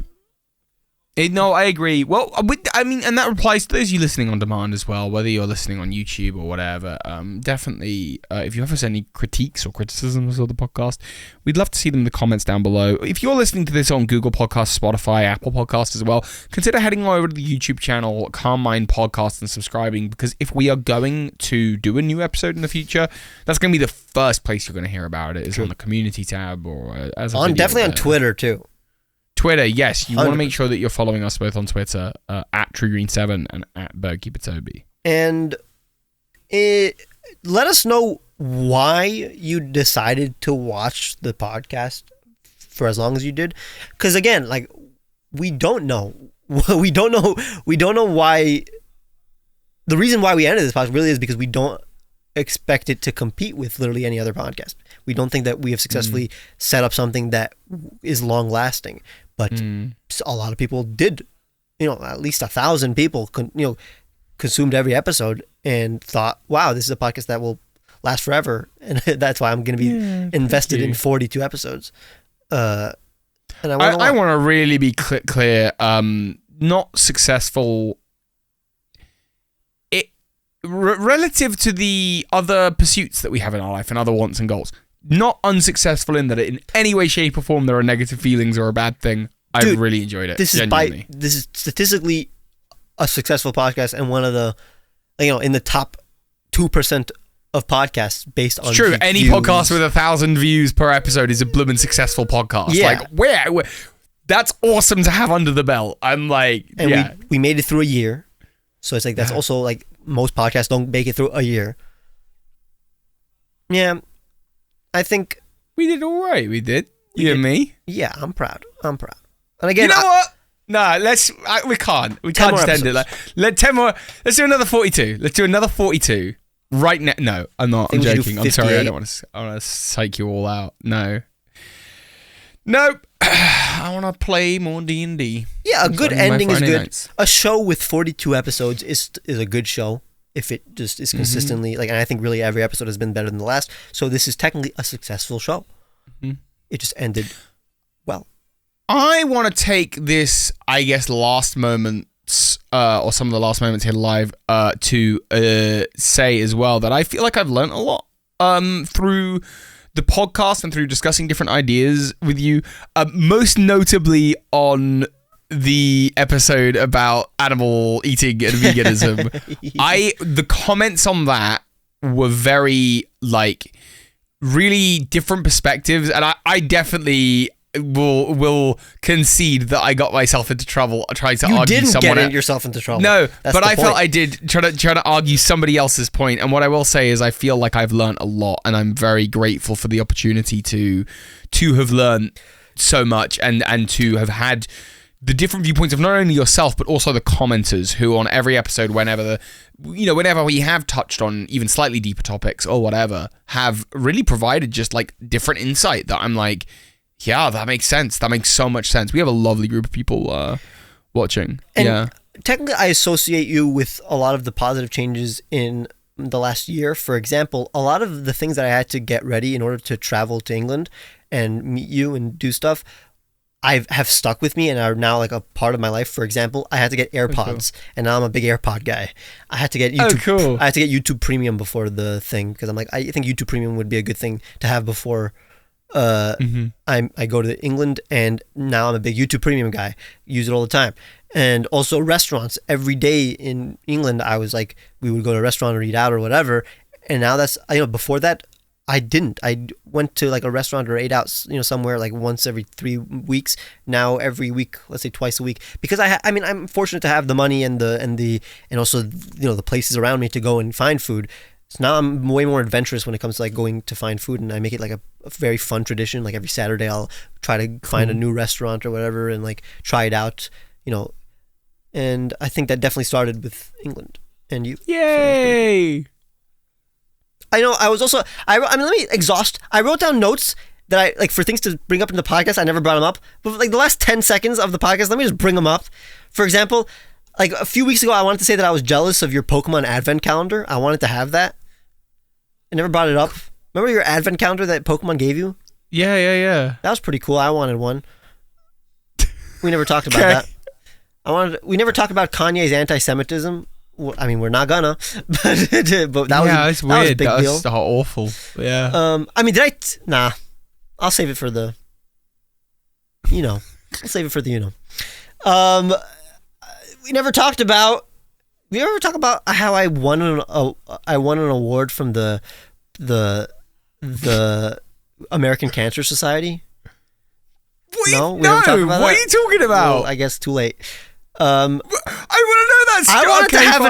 No, I agree. Well, I mean, and that applies to those of you listening on demand as well, whether you're listening on YouTube or whatever. Definitely, if you have us any critiques or criticisms of the podcast, we'd love to see them in the comments down below. If you're listening to this on Google Podcasts, Spotify, Apple Podcasts as well, consider heading over to the YouTube channel, Calm Mind Podcast, and subscribing, because if we are going to do a new episode in the future, that's going to be the first place you're going to hear about it, is on the community tab or as a video definitely on Twitter too. Twitter, yes. You want to make sure that you're following us both on Twitter, at TrueGreen7 and at Birdkeepertoby. And let us know why you decided to watch the podcast for as long as you did. Because again, like, we don't know. We don't know why. The reason why we ended this podcast really is because we don't expect it to compete with literally any other podcast. We don't think that we have successfully set up something that is long lasting. But a lot of people did, at least 1,000 people, consumed every episode and thought, wow, this is a podcast that will last forever. And that's why I'm going to be invested in 42 episodes. And I want to really be clear. Not successful. Relative to the other pursuits that we have in our life and other wants and goals. Not unsuccessful in that in any way, shape, or form there are negative feelings or a bad thing. I really enjoyed it. This is statistically a successful podcast and one of the, in the top 2% of podcasts based on. It's true. views. Any podcast with 1,000 views per episode is a blooming successful podcast. Yeah. Like where that's awesome to have under the belt. I'm like, and we made it through a year, so it's like that's also like most podcasts don't make it through a year. Yeah. I think we did all right. We did. You and me. Yeah, I'm proud. And again, you know what? No, we can't. We can't just end it. Let 10 more. Let's do another 42. Let's do another 42 right now. No, I'm not. I'm joking. I'm sorry. I want to psych you all out. No. Nope. I want to play more D&D. Yeah, a good ending is good. Nights. A show with 42 episodes is a good show. If it just is consistently and I think really every episode has been better than the last. So this is technically a successful show. It just ended well. I want to take this, I guess, last moments or some of the last moments here live to say as well that I feel like I've learned a lot through the podcast and through discussing different ideas with you. Most notably on the episode about animal eating and veganism. The comments on that were very really different perspectives, and I definitely will concede that I got myself into trouble trying to argue someone. You didn't get yourself into trouble. No, but I felt I did try to argue somebody else's point. And what I will say is I feel like I've learned a lot, and I'm very grateful for the opportunity to have learned so much and to have had the different viewpoints of not only yourself but also the commenters who on every episode, whenever we have touched on even slightly deeper topics or whatever, have really provided just different insight that I'm like, yeah, that makes sense. That makes so much sense. We have a lovely group of people watching. And technically I associate you with a lot of the positive changes in the last year. For example, a lot of the things that I had to get ready in order to travel to England and meet you and do stuff have stuck with me and are now a part of my life. For example, I had to get AirPods, and now I'm a big AirPod guy. I had to get YouTube. Oh, cool. I had to get YouTube Premium before the thing because I'm like, I think YouTube Premium would be a good thing to have before I go to England, and now I'm a big YouTube Premium guy. Use it all the time. And also restaurants. Every day in England, I was like, we would go to a restaurant or eat out or whatever. And now that's, before that, I didn't. I went to a restaurant or ate out, somewhere once every 3 weeks. Now every week, let's say twice a week, because I'm fortunate to have the money and also the places around me to go and find food. So now I'm way more adventurous when it comes to going to find food, and I make it a very fun tradition. Every Saturday, I'll try to find a new restaurant or whatever and try it out. And I think that definitely started with England and you. Yay! So I know. I was also. Let me exhaust. I wrote down notes that I for things to bring up in the podcast. I never brought them up, but the last 10 seconds of the podcast, let me just bring them up. For example, a few weeks ago, I wanted to say that I was jealous of your Pokemon Advent calendar. I wanted to have that. I never brought it up. Remember your Advent calendar that Pokemon gave you? Yeah. That was pretty cool. I wanted one. We never talked about that. We never talked about Kanye's anti-Semitism. Well, I mean, we're not gonna, but that it's weird. That was a big deal. That's awful. Yeah. I mean, nah. I'll save it for the. I'll save it for the. We never talked about. We ever talk about how I won an award from the American Cancer Society? No, what are you talking about? Well, I guess too late. I want to know that. I wanted to have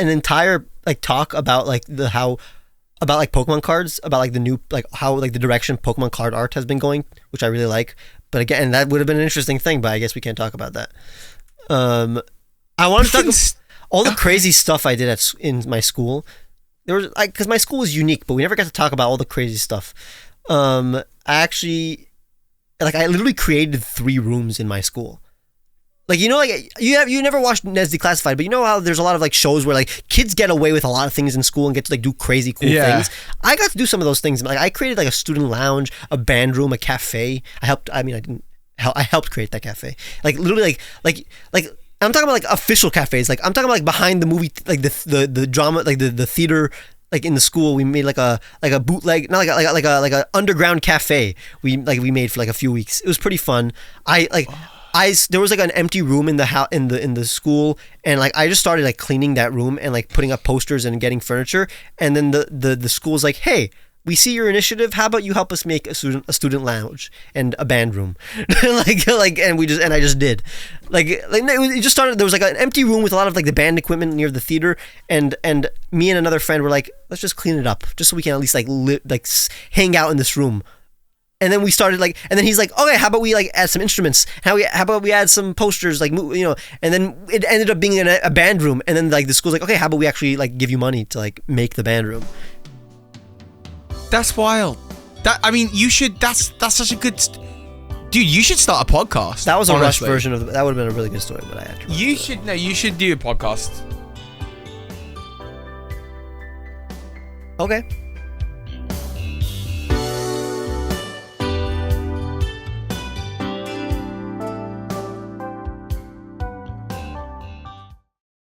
an entire like talk about like about like Pokemon cards, about like the new like how like the direction Pokemon card art has been going, which I really like. But again, that would have been an interesting thing, but I guess we can't talk about that. I wanted to talk about all the crazy stuff I did in my school. There was because my school is unique, but we never got to talk about all the crazy stuff. I literally created 3 rooms in my school. Like, like you never watched Ned's Declassified, but you know how there's a lot of like shows where like kids get away with a lot of things in school and get to like do crazy cool things. I got to do some of those things. Like I created like a student lounge, a band room, a cafe. I helped create that cafe. Like literally like I'm talking about like official cafes. Like I'm talking about like behind the movie, like the drama, like the theater. Like in the school, we made like a bootleg, not like a underground cafe. We made for like a few weeks. It was pretty fun. There was like an empty room in the school, and like I just started like cleaning that room and like putting up posters and getting furniture. And then the school's like, hey, we see your initiative. How about you help us make a student lounge and a band room? and I just did. It just started. There was like an empty room with a lot of like the band equipment near the theater, and me and another friend were like, let's just clean it up, just so we can at least like hang out in this room. And then we started and then he's like, okay, how about we like add some instruments? How about we add some posters, and then it ended up being a band room. And then like the school's like, okay, how about we actually like give you money to like make the band room? That's wild. You should. That's such a good. Dude, you should start a podcast. That was a rushed version of that. Would have been a really good story, but I had to. You should do a podcast. Okay.